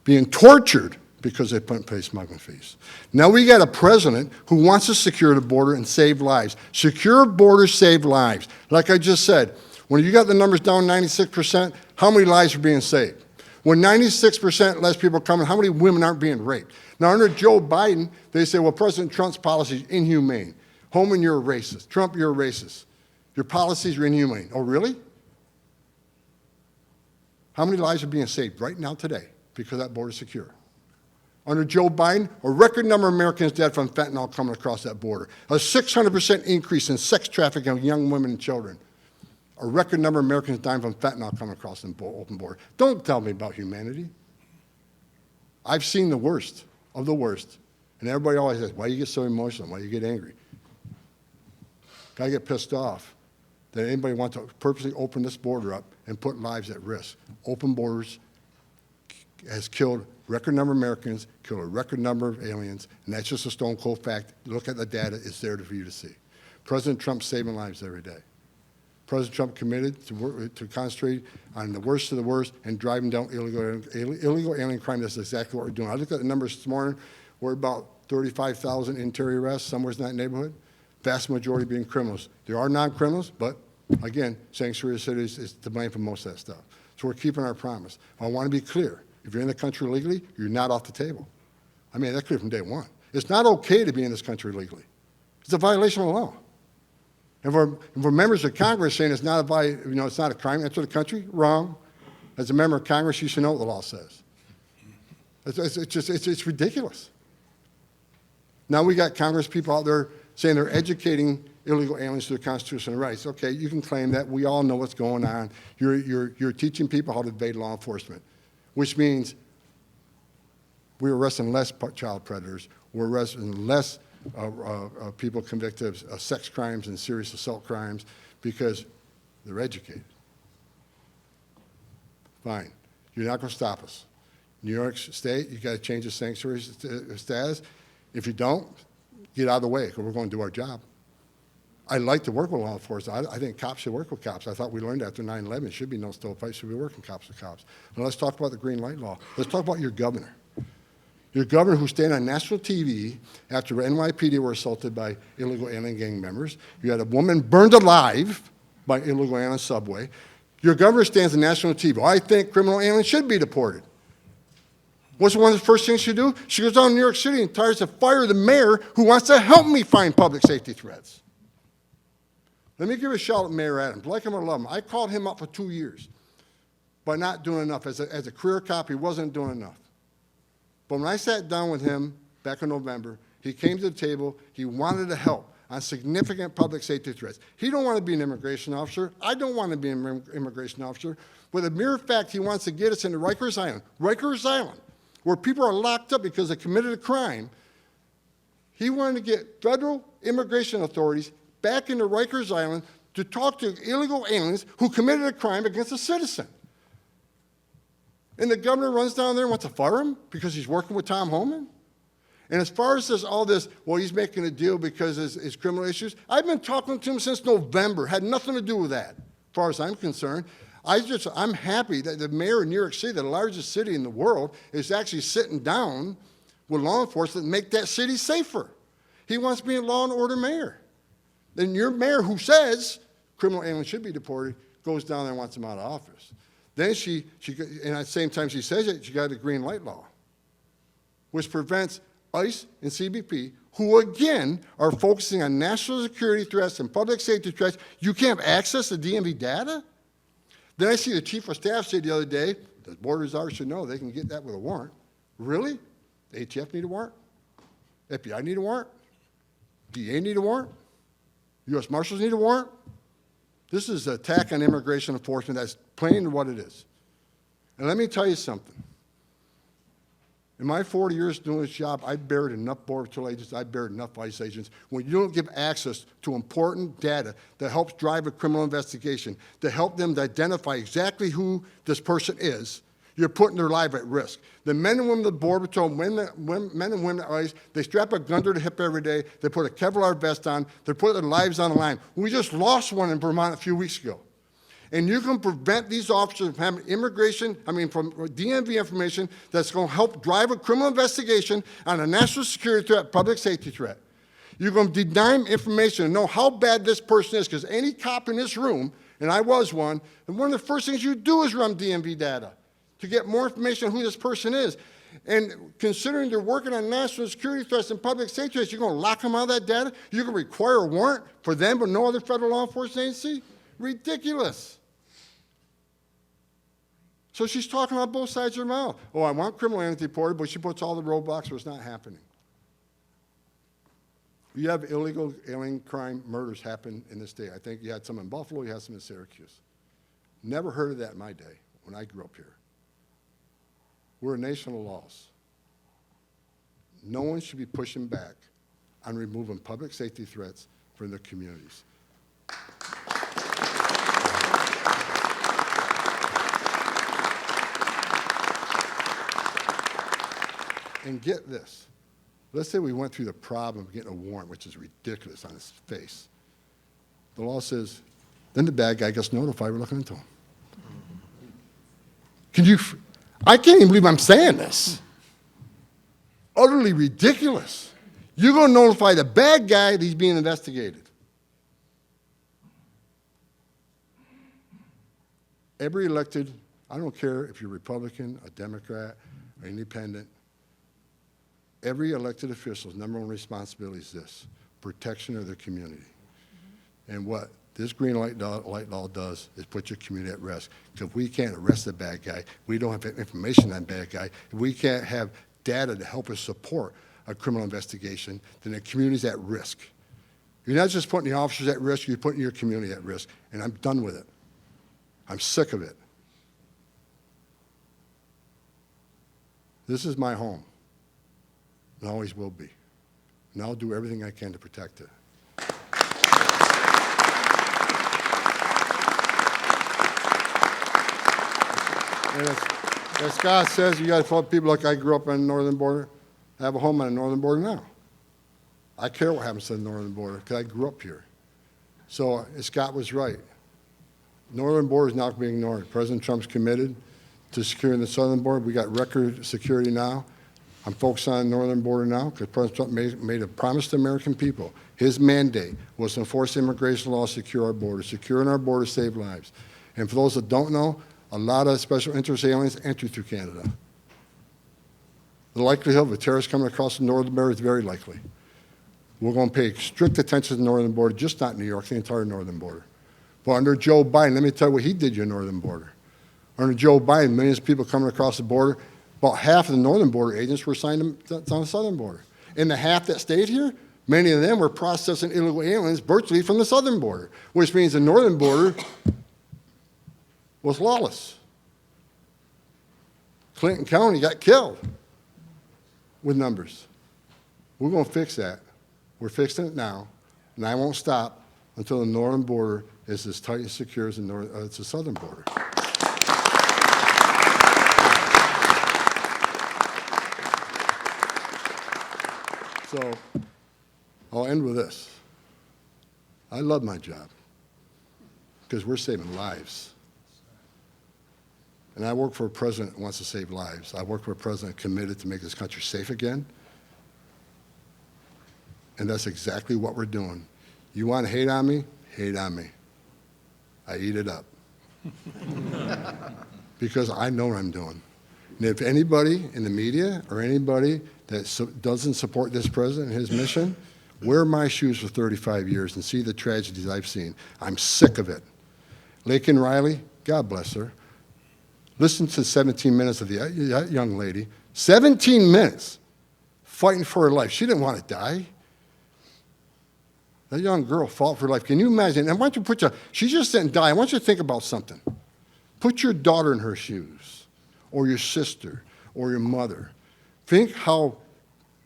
being tortured because they couldn't pay smuggling fees. Now we got a president who wants to secure the border and save lives. Secure borders save lives. Like I just said, when you got the numbers down 96%, how many lives are being saved? When 96% less people are coming, how many women aren't being raped? Now, under Joe Biden, they say, well, President Trump's policy is inhumane. Homan, you're a racist. Trump, you're a racist. Your policies are inhumane. Oh, really? How many lives are being saved right now today because that border is secure? Under Joe Biden, a record number of Americans dead from fentanyl coming across that border. A 600% increase in sex trafficking of young women and children. A record number of Americans dying from fentanyl coming across the open border. Don't tell me about humanity. I've seen the worst of the worst. And everybody always says, why do you get so emotional? Why do you get angry? I get pissed off that anybody wants to purposely open this border up and put lives at risk. Open borders has killed a record number of Americans, killed a record number of aliens, and that's just a stone cold fact. Look at the data, it's there for you to see. President Trump's saving lives every day. President Trump committed to concentrate on the worst of the worst and driving down illegal alien crime. That's exactly what we're doing. I looked at the numbers this morning. We're about 35,000 interior arrests, somewhere in that neighborhood. Vast majority being criminals. There are non-criminals, but again, sanctuary cities is to blame for most of that stuff. So we're keeping our promise. I want to be clear. If you're in the country legally, you're not off the table. I made that clear from day one. It's not okay to be in this country legally. It's a violation of the law. And for members of Congress saying it's not it's not a crime, enter the country, wrong. As a member of Congress, you should know what the law says. It's ridiculous. Now we got Congress people out there saying they're educating illegal aliens to their constitutional rights. Okay, you can claim that. We all know what's going on. You're teaching people how to evade law enforcement, which means we're arresting less child predators. We're arresting less people convicted of sex crimes and serious assault crimes because they're educated. Fine. You're not going to stop us. New York State, you got to change the sanctuary status. If you don't, get out of the way because we're going to do our job. I like to work with law enforcement. I think cops should work with cops. I thought we learned after 9/11, there should be no stovepipe, should be working cops with cops. Now let's talk about the green light law. Let's talk about your governor. Your governor who's staying on national TV after NYPD were assaulted by illegal alien gang members. You had a woman burned alive by illegal alien subway. Your governor stands on national TV. Well, I think criminal aliens should be deported. What's one of the first things she do? She goes down to New York City and tries to fire the mayor who wants to help me find public safety threats. Let me give a shout out to Mayor Adams. Like him or love him, I called him up for 2 years by not doing enough. As a career cop, he wasn't doing enough. But when I sat down with him back in November, he came to the table. He wanted to help on significant public safety threats. He don't want to be an immigration officer. I don't want to be an immigration officer. But the mere fact he wants to get us into Rikers Island, where people are locked up because they committed a crime. He wanted to get federal immigration authorities back into Rikers Island to talk to illegal aliens who committed a crime against a citizen. And the governor runs down there and wants to fire him because he's working with Tom Homan? And as far as all this, well, he's making a deal because of his criminal issues, I've been talking to him since November, had nothing to do with that, as far as I'm concerned. I'm happy that the mayor of New York City, the largest city in the world, is actually sitting down with law enforcement to make that city safer. He wants to be a law and order mayor. Then your mayor, who says criminal aliens should be deported, goes down there and wants them out of office. Then and at the same time she says it, she got a green light law, which prevents ICE and CBP, who again are focusing on national security threats and public safety threats. You can't have access to DMV data? Then I see the chief of staff say the other day, the borders are should know they can get that with a warrant. Really? The ATF need a warrant? FBI need a warrant? DA need a warrant? U.S. Marshals need a warrant? This is an attack on immigration enforcement. That's plain what it is. And let me tell you something. In my 40 years doing this job, I've buried enough Border Patrol agents, I've buried enough ICE agents. When you don't give access to important data that helps drive a criminal investigation, to help them to identify exactly who this person is, you're putting their life at risk. The men and women of the Border Patrol, men and women at ICE, they strap a gun to their hip every day, they put a Kevlar vest on, they put their lives on the line. We just lost one in Vermont a few weeks ago. And you can prevent these officers from having from DMV information that's going to help drive a criminal investigation on a national security threat, public safety threat. You're going to deny them information to know how bad this person is, because any cop in this room, and I was one, and one of the first things you do is run DMV data to get more information on who this person is. And considering they're working on national security threats and public safety threats, you're going to lock them out of that data? You're going to require a warrant for them but no other federal law enforcement agency? Ridiculous. So she's talking about both sides of her mouth. Oh, I want criminal aliens deported, but she puts all the roadblocks where it's not happening. You have illegal alien crime murders happen in this state. I think you had some in Buffalo, you had some in Syracuse. Never heard of that in my day when I grew up here. We're a nation of laws. No one should be pushing back on removing public safety threats from their communities. And get this. Let's say we went through the problem of getting a warrant, which is ridiculous on its face. The law says, then the bad guy gets notified, we're looking into him. I can't even believe I'm saying this. Utterly ridiculous. You're going to notify the bad guy that he's being investigated. Every elected, I don't care if you're Republican, a Democrat, or independent, every elected official's number one responsibility is this: protection of their community. And what this green light law does is put your community at risk. Because if we can't arrest the bad guy, we don't have information on the bad guy, if we can't have data to help us support a criminal investigation, then the community's at risk. You're not just putting the officers at risk, you're putting your community at risk. And I'm done with it. I'm sick of it. This is my home. And always will be. And I'll do everything I can to protect it. And as Scott says, you got to follow people like I grew up on the northern border. I have a home on the northern border now. I care what happens to the northern border because I grew up here. So Scott was right. Northern border is not being ignored. President Trump's committed to securing the southern border. We got record security now. I'm focused on the northern border now because President Trump made a promise to the American people. His mandate was to enforce immigration laws, secure our border. Securing our border save lives. And for those that don't know, a lot of special interest aliens enter through Canada. The likelihood of a terrorist coming across the northern border is very likely. We're going to pay strict attention to the northern border, just not New York, the entire northern border. But under Joe Biden, let me tell you what he did to your northern border. Under Joe Biden, millions of people coming across the border, about half of the northern border agents were assigned on the southern border. And the half that stayed here, many of them were processing illegal aliens virtually from the southern border, which means the northern border was lawless. Clinton County got killed with numbers. We're going to fix that. We're fixing it now, and I won't stop until the northern border is as tight and secure as the southern border. So I'll end with this. I love my job because we're saving lives. And I work for a president who wants to save lives. I work for a president committed to make this country safe again. And that's exactly what we're doing. You want to hate on me? Hate on me. I eat it up. Because I know what I'm doing. And if anybody in the media or anybody that doesn't support this president and his mission, wear my shoes for 35 years and see the tragedies I've seen. I'm sick of it. Lakin Riley, God bless her. Listen to 17 minutes of that young lady. 17 minutes fighting for her life. She didn't want to die. That young girl fought for her life. Can you imagine? And why don't you she just didn't die. I want you to think about something. Put your daughter in her shoes, or your sister, or your mother. Think how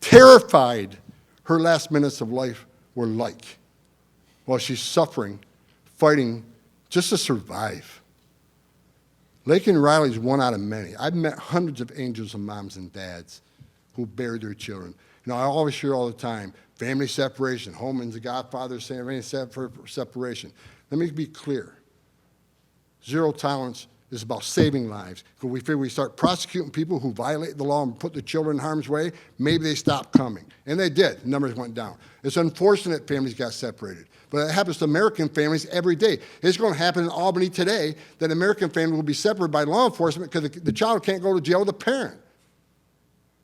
terrified her last minutes of life were like while she's suffering, fighting just to survive. Lakin Riley's one out of many. I've met hundreds of angels and moms and dads who buried their children. You know, I always hear all the time, family separation. Homan's the godfather saying family separation. Let me be clear. Zero tolerance is about saving lives. Because we figure we start prosecuting people who violate the law and put the children in harm's way, maybe they stop coming. And they did. The numbers went down. It's unfortunate families got separated. But it happens to American families every day. It's going to happen in Albany today that an American family will be separated by law enforcement because the child can't go to jail with the parent.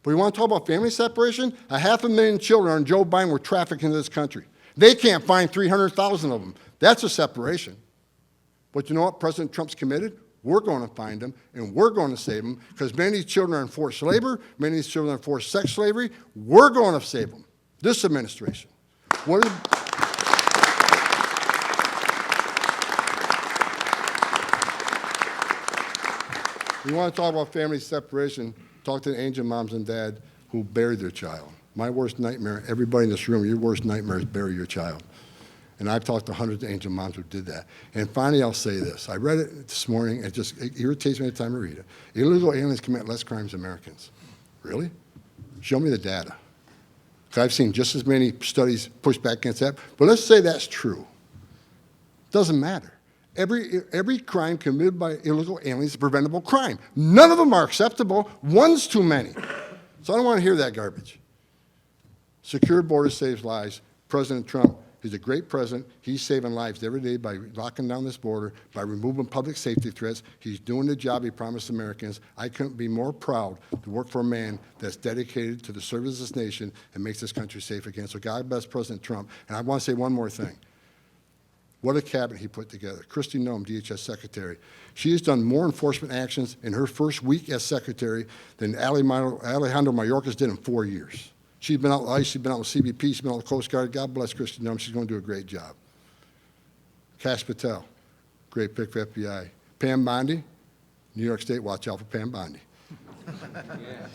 But we want to talk about family separation? 500,000 children on Joe Biden were trafficked into this country. They can't find 300,000 of them. That's a separation. But you know what President Trump's committed? We're going to find them, and we're going to save them, because many of these children are in forced labor, many of these children are in forced sex slavery. We're going to save them. This administration. What is... You want to talk about family separation, talk to the angel moms and dad who buried their child. My worst nightmare, everybody in this room, your worst nightmare is bury your child. And I've talked to hundreds of angel moms who did that. And finally, I'll say this. I read it this morning. It irritates me every time I read it. Illegal aliens commit less crimes than Americans. Really? Show me the data. Because I've seen just as many studies push back against that. But let's say that's true. Doesn't matter. Every crime committed by illegal aliens is a preventable crime. None of them are acceptable. One's too many. So I don't want to hear that garbage. Secure border saves lives. President Trump, he's a great president. He's saving lives every day by locking down this border, by removing public safety threats. He's doing the job he promised Americans. I couldn't be more proud to work for a man that's dedicated to the service of this nation and makes this country safe again. So God bless President Trump. And I want to say one more thing. What a cabinet he put together. Kristi Noem, DHS Secretary. She has done more enforcement actions in her first week as Secretary than Alejandro Mayorkas did in 4 years. She's been out with ICE, she's been out with CBP, she's been out with the Coast Guard. God bless Kristi Noem. She's going to do a great job. Kash Patel, great pick for FBI. Pam Bondi, New York State, watch out for Pam Bondi.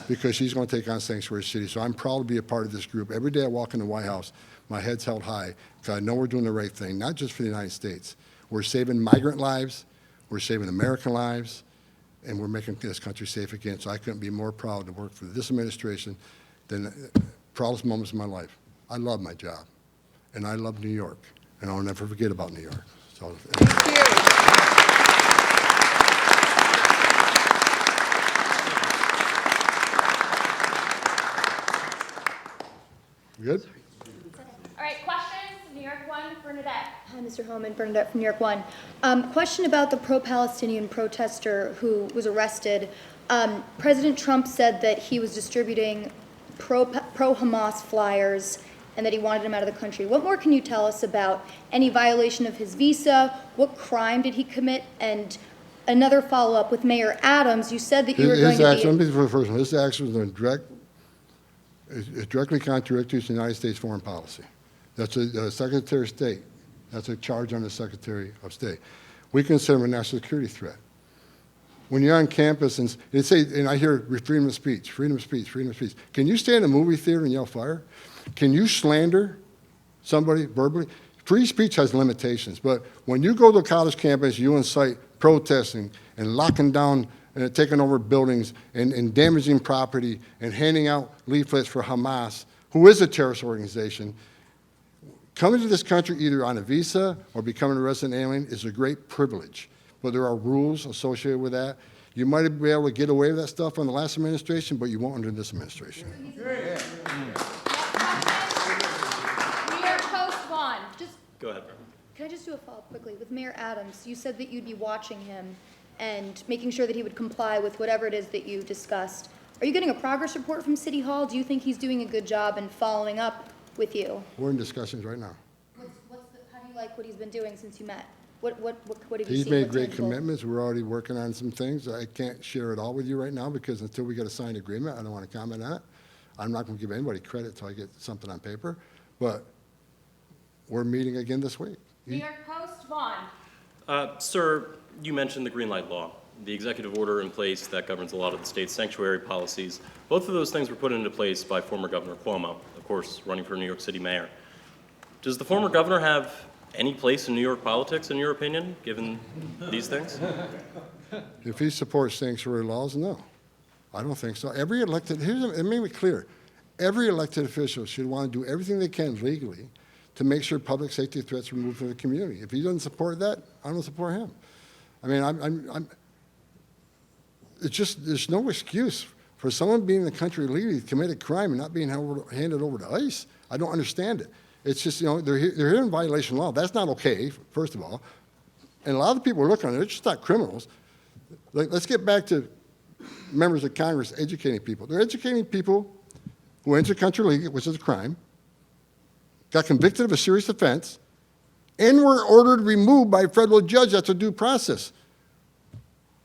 Because she's going to take on Sanctuary City. So I'm proud to be a part of this group. Every day I walk in the White House, my head's held high, because I know we're doing the right thing, not just for the United States. We're saving migrant lives, we're saving American lives, and we're making this country safe again. So I couldn't be more proud to work for this administration than the proudest moments of my life. I love my job, and I love New York, and I'll never forget about New York. So, Thank you. good? All right, questions? New York 1, Bernadette. Hi, Mr. Homan, Bernadette from New York 1. Question about the pro-Palestinian protester who was arrested. President Trump said that he was distributing pro-Hamas flyers and that he wanted him out of the country. What more can you tell us about any violation of his visa? What crime did he commit? And another follow-up with Mayor Adams, you said that you were going to be... Let me for the first one. His action was directly contradictory to the United States foreign policy. That's a Secretary of State. That's a charge on the Secretary of State. We consider him a national security threat. when you're on campus and they say, and I hear freedom of speech, freedom of speech, freedom of speech. Can you stay in a movie theater and yell fire? Can you slander somebody verbally? Free speech has limitations, but when you go to a college campus, you incite protesting and locking down and taking over buildings and damaging property and handing out leaflets for Hamas, who is a terrorist organization. Coming to this country either on a visa or becoming a resident alien is a great privilege, but there are rules associated with that. You might be able to get away with that stuff on the last administration, but you won't under this administration. New York Post one. Go ahead. Can I just do a follow-up quickly? With Mayor Adams, you said that you'd be watching him and making sure that he would comply with whatever it is that you discussed. Are you getting a progress report from City Hall? Do you think he's doing a good job in following up with you? We're in discussions right now. How do you like what he's been doing since you met? What have you seen? He's made What's great tangible? commitments. We're already working on some things. I can't share it all with you right now because until we get a signed agreement, I don't want to comment on it. I'm not going to give anybody credit until I get something on paper, but we're meeting again this week. New York Post, Vaughn. Sir, you mentioned the green light law, the executive order in place that governs a lot of the state's sanctuary policies. Both of those things were put into place by former Governor Cuomo, of course, running for New York City mayor. Does the former governor have any place in New York politics, in your opinion, given these things? If he supports sanctuary laws, no. I don't think so. Every elected, it made me clear, every elected official should want to do everything they can legally to make sure public safety threats are removed from the community. If he doesn't support that, I don't support him. I mean, it's just, there's no excuse for someone being in the country legally to commit a crime and not being handed over to ICE. I don't understand it. It's just, they're here in violation of law. That's not okay, first of all. And a lot of the people are looking at it, they're just not criminals. Like, let's get back to members of Congress educating people. They're educating people who enter country legally, which is a crime, got convicted of a serious offense, and were ordered removed by a federal judge. That's a due process.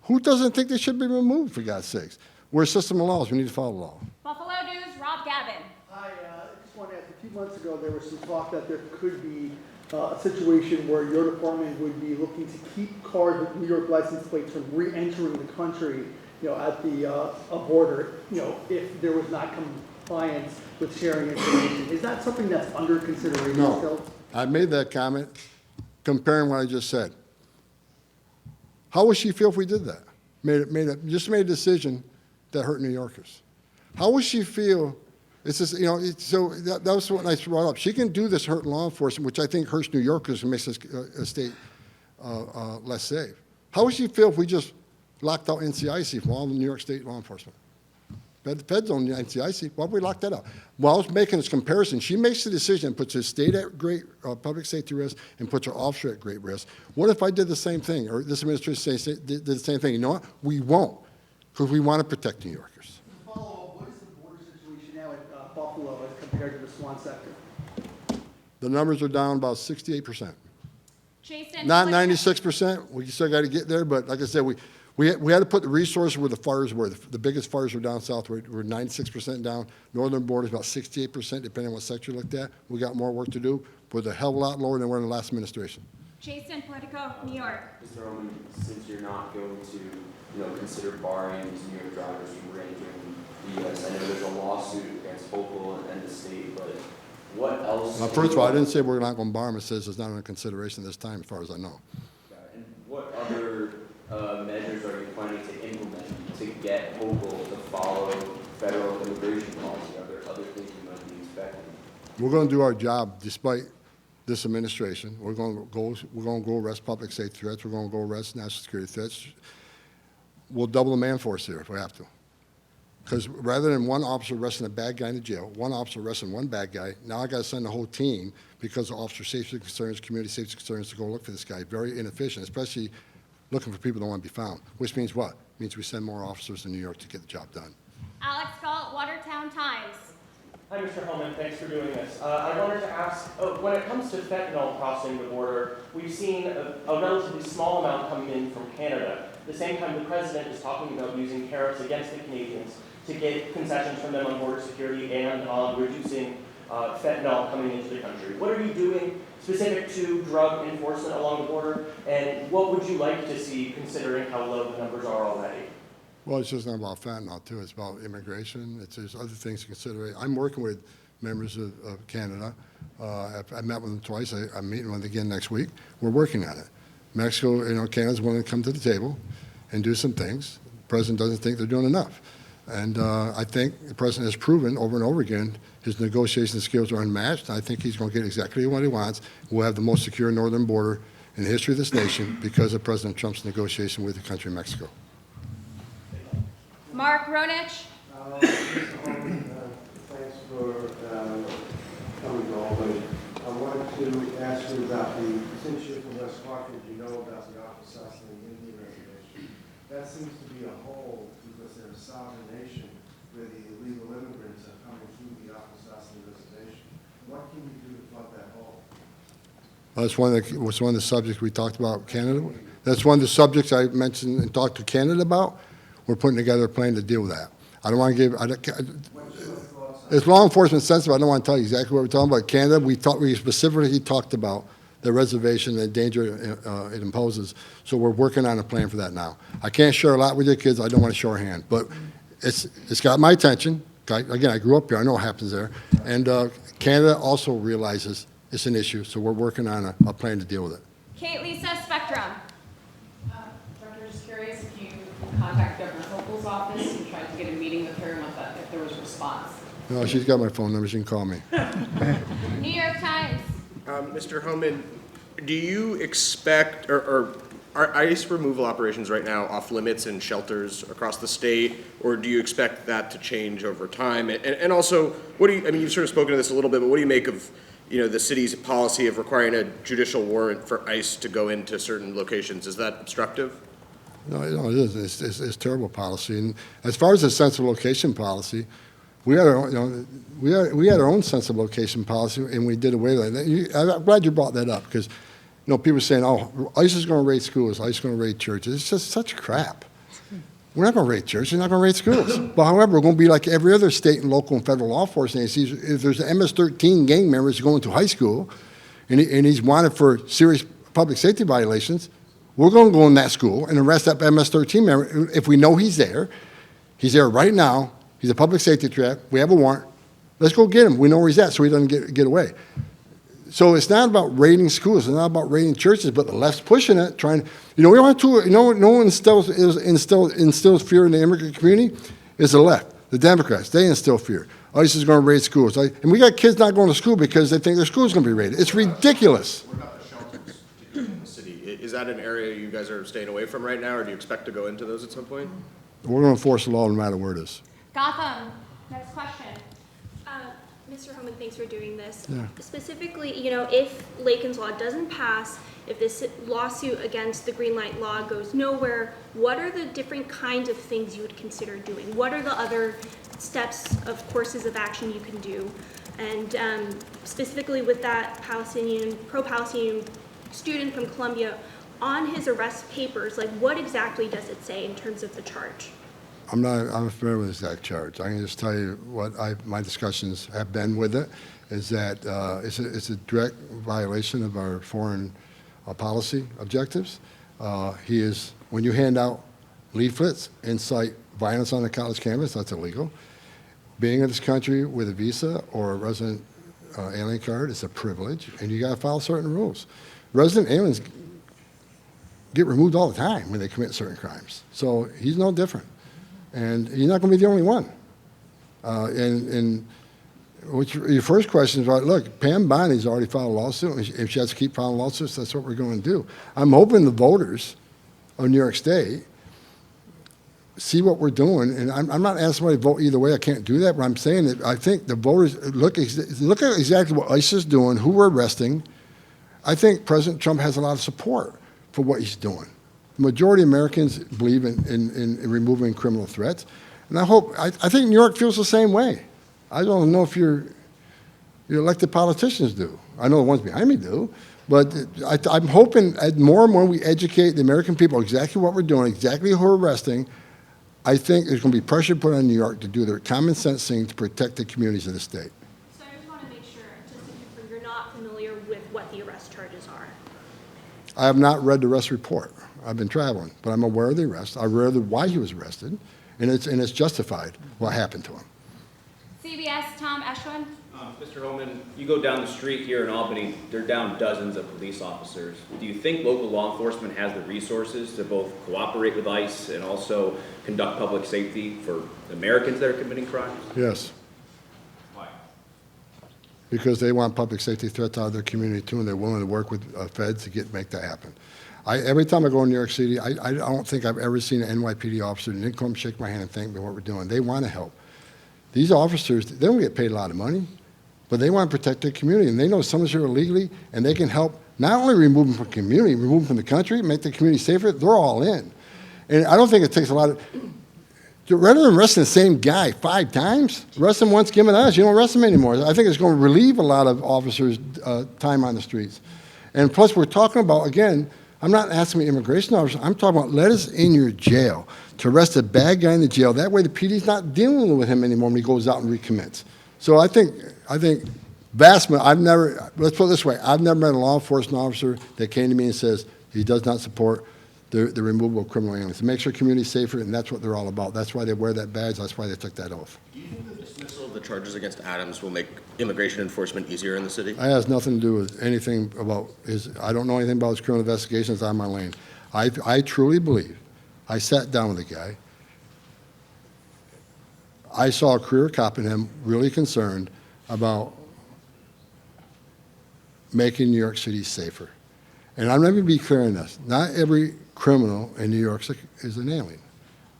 Who doesn't think they should be removed, for God's sakes? We're a system of laws. We need to follow the law. Buffalo News, Rob Gavin. Hi, I just want to ask, a few months ago, there was some talk that there could be a situation where your department would be looking to keep cars with New York license plates from re-entering the country, at the a border, if there was not compliance with sharing information. Is that something that's under consideration still? No. I made that comment comparing what I just said. How would she feel if we did that? Just made a decision that hurt New Yorkers. How would she feel? It's just, so that was what I brought up. She can do this hurt law enforcement, which I think hurts New Yorkers and makes this state less safe. How would she feel if we just locked out NCIC from all the New York State law enforcement? The feds own the NCIC. Why would we lock that out? While I was making this comparison, she makes the decision and puts the state at great public safety risk and puts her officer at great risk. What if I did the same thing, or this administration did the same thing? You know what? We won't, because we want to protect New Yorkers. Follow-up, what is the border situation now at Buffalo as compared to the Swan sector? The numbers are down about 68%. Jason. Not 96%. We still got to get there, but like I said, we had to put the resources where the fires were. The biggest fires were down south. We're 96% down. Northern border is about 68%, depending on what sector you looked at. We got more work to do. We're a hell of a lot lower than we were in the last administration. Jason Politico, New York. Mr. Homan, since you're not going to, consider barring these New York drivers from re-entering the U.S., I know there's a lawsuit against Opal and the state, but what else? First of all, I didn't say we're not going to bar them. It says it's not under consideration this time, as far as I know. And what other measures are you planning to implement to get Opal to follow federal immigration policy? Are there other things you might be expecting? We're going to do our job despite this administration. We're going to go arrest public safety threats. We're going to go arrest national security threats. We'll double the man force here if we have to. Because rather than one officer arresting a bad guy in the jail, one officer arresting one bad guy, now I got to send the whole team because of officer safety concerns, community safety concerns to go look for this guy. Very inefficient, especially looking for people that want to be found. Which means what? It means we send more officers to New York to get the job done. Alex Galt, Watertown Times. Hi, Mr. Homan. Thanks for doing this. I wanted to ask, when it comes to fentanyl crossing the border, we've seen a relatively small amount coming in from Canada. At the same time, the president is talking about using tariffs against the Canadians to get concessions from them on border security and on reducing fentanyl coming into the country. What are you doing specific to drug enforcement along the border, and what would you like to see considering how low the numbers are already? Well, it's just not about fentanyl, too. It's about immigration. There's other things to consider. I'm working with members of Canada. I met with them twice. I'm meeting with them again next week. We're working on it. Mexico, Canada's willing to come to the table and do some things. The president doesn't think they're doing enough. And I think the president has proven over and over again his negotiation skills are unmatched. I think he's going to get exactly what he wants. We'll have the most secure northern border in the history of this nation because of President Trump's negotiation with the country of Mexico. Mark Ronich. Thanks for coming to Albany. I wanted to ask you about since you're from West Hartford, you know about the Aquasasne Indian Reservation. That seems to be a hole because they're a sovereign nation where the illegal immigrants are coming through the Aquasasne Reservation. What can you do to plug that hole? That's one of the subjects we talked about Canada. That's one of the subjects I mentioned and talked to Canada about. We're putting together a plan to deal with that. I don't want to give. It's law enforcement sensitive. I don't want to tell you exactly what we're talking about. Canada, we specifically talked about the reservation and the danger it imposes. So we're working on a plan for that now. I can't share a lot with your kids. I don't want to show our hand, but it's got my attention. Again, I grew up here. I know what happens there. And Canada also realizes it's an issue. So we're working on a plan to deal with it. Kate Lisa, Spectrum. Director, just curious if you contacted Governor Hochul's office and tried to get a meeting with her and if there was a response. No, she's got my phone number. She can call me. New York Times. Mr. Homan, do you expect, or are ICE removal operations right now off limits in shelters across the state, or do you expect that to change over time? And also, what do you, I mean, you've sort of spoken to this a little bit, but what do you make of, the city's policy of requiring a judicial warrant for ICE to go into certain locations? Is that obstructive? No, it isn't. It's terrible policy. And as far as the sense of location policy, we had our own sense of location policy, and we did away with it. I'm glad you brought that up because, people are saying, "Oh, ICE is going to raid schools. ICE is going to raid churches." It's just such crap. We're not going to raid churches. We're not going to raid schools. But however, we're going to be like every other state and local and federal law enforcement agencies. If there's an MS-13 gang member who's going to high school, and he's wanted for serious public safety violations, we're going to go in that school and arrest that MS-13 member if we know he's there. He's there right now. He's a public safety threat. We have a warrant. Let's go get him. We know where he's at so he doesn't get away. So it's not about raiding schools. It's not about raiding churches, but the left's pushing it, trying. We want to. No one instills fear in the immigrant community. Is the left, the Democrats. They instill fear. ICE is going to raid schools, and we got kids not going to school because they think their school's going to be raided. It's ridiculous. What about the shelters in the city? Is that an area you guys are staying away from right now, or do you expect to go into those at some point? We're going to enforce the law no matter where it is. Gotham. Next question. Mr. Homan, thanks for doing this. Yeah. Specifically, if Lakin's Law doesn't pass, if this lawsuit against the green light law goes nowhere, what are the different kinds of things you would consider doing? What are the other steps of courses of action you can do? And specifically with that pro-Palestinian student from Columbia, on his arrest papers, what exactly does it say in terms of the charge? I'm familiar with this exact charge. I can just tell you what my discussions have been with it, is that it's a direct violation of our foreign policy objectives. When you hand out leaflets, incite violence on the college campus, that's illegal. Being in this country with a visa or a resident alien card is a privilege, and you got to follow certain rules. Resident aliens get removed all the time when they commit certain crimes. So he's no different. And he's not going to be the only one. Your first question is, look, Pam Bonnie's already filed a lawsuit. And if she has to keep filing lawsuits, that's what we're going to do. I'm hoping the voters of New York State see what we're doing. And I'm not asking somebody to vote either way. I can't do that. But I'm saying that I think the voters look at exactly what ICE is doing, who we're arresting. I think President Trump has a lot of support for what he's doing. The majority of Americans believe in removing criminal threats. And I think New York feels the same way. I don't know if your elected politicians do. I know the ones behind me do. But I'm hoping more and more we educate the American people exactly what we're doing, exactly who we're arresting. I think there's going to be pressure put on New York to do their common sense thing to protect the communities of the state. So I just want to make I have not read the arrest report. I've been traveling, but I'm aware of the arrest. I'm aware of why he was arrested, and it's justified what happened to him. CBS, Tom Eshwin. Mr. Homan, you go down the street here in Albany, they're down dozens of police officers. Do you think local law enforcement has the resources to both cooperate with ICE and also conduct public safety for Americans that are committing crimes? Yes. Why? Because they want public safety threats out of their community too, and they're willing to work with feds to make that happen. Every time I go to New York City, I don't think I've ever seen an NYPD officer that didn't come shake my hand and thank me for what we're doing. They want to help. These officers, they don't get paid a lot of money, but they want to protect their community, and they know someone's here illegally, and they can help not only remove them from the community, remove them from the country, make the community safer. They're all in. And I don't think it takes a lot of, rather than arresting the same guy 5 times, arrest him once, give him an honest. You don't arrest him anymore. I think it's going to relieve a lot of officers' time on the streets. And plus, we're talking about, again, I'm not asking the immigration officers. I'm talking about let us in your jail to arrest a bad guy in the jail. That way the PD's not dealing with him anymore when he goes out and recommits. So I think let's put it this way, I've never met a law enforcement officer that came to me and says he does not support the removal of criminal aliens. It makes our community safer, and that's what they're all about. That's why they wear that badge. That's why they took that oath. Do you think the dismissal of the charges against Adams will make immigration enforcement easier in the city? It has nothing to do with anything about I don't know anything about his criminal investigations on my lane. I truly believe, I sat down with the guy. I saw a career cop in him really concerned about making New York City safer. And I'm going to be clear on this. Not every criminal in New York is an alien.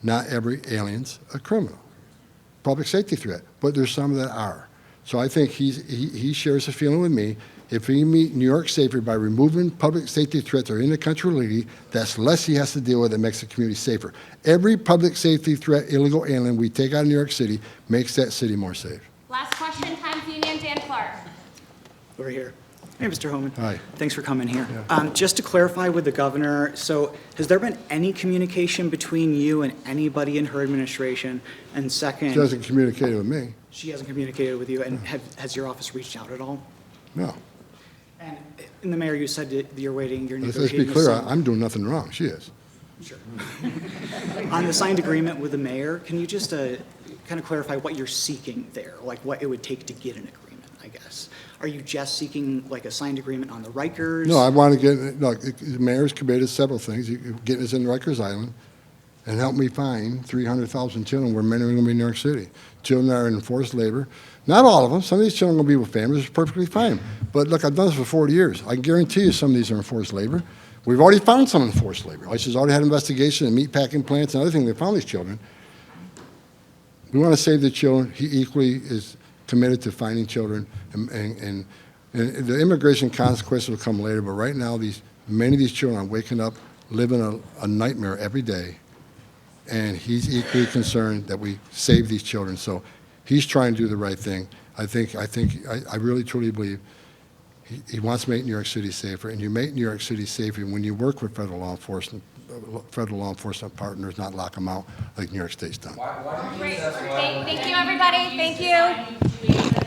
Not every alien's a criminal. Public safety threat, but there's some that are. So I think he shares a feeling with me. If we meet New York safer by removing public safety threats that are in the country illegally, that's less he has to deal with that makes the community safer. Every public safety threat, illegal alien we take out of New York City makes that city more safe. Last question, Times Union, Dan Clark. Over here. Hey, Mr. Homan. Hi. Thanks for coming here. Just to clarify with the governor, so has there been any communication between you and anybody in her administration? And second, She hasn't communicated with me. she hasn't communicated with you, and has your office reached out at all? No. And the mayor, you said that you're waiting, you're Let's negotiating. be clear, with some- I'm doing nothing wrong. She is. Sure. On the signed agreement with the mayor, can you just kind of clarify what you're seeking there, like what it would take to get an agreement, I guess? Are you just seeking like a signed agreement on the Rikers? No, I want to get, look, the mayor's committed several things. Getting us in Rikers Island and help me find 300,000 children where many are going to be in New York City. Children that are in forced labor. Not all of them. Some of these children are going to be with families. It's perfectly fine. But look, I've done this for 40 years. I can guarantee you some of these are in forced labor. We've already found some in forced labor. ICE has already had investigation in meat packing plants and other things. They found these children. We want to save the children. He equally is committed to finding children, and the immigration consequences will come later. But right now, many of these children are waking up, living a nightmare every day, and he's equally concerned that we save these children. So he's trying to do the right thing. I really truly believe he wants to make New York City safer, and you make New York City safer when you work with federal law enforcement partners, not lock them out like New York State's done. Great. Thank you, everybody. Thank you.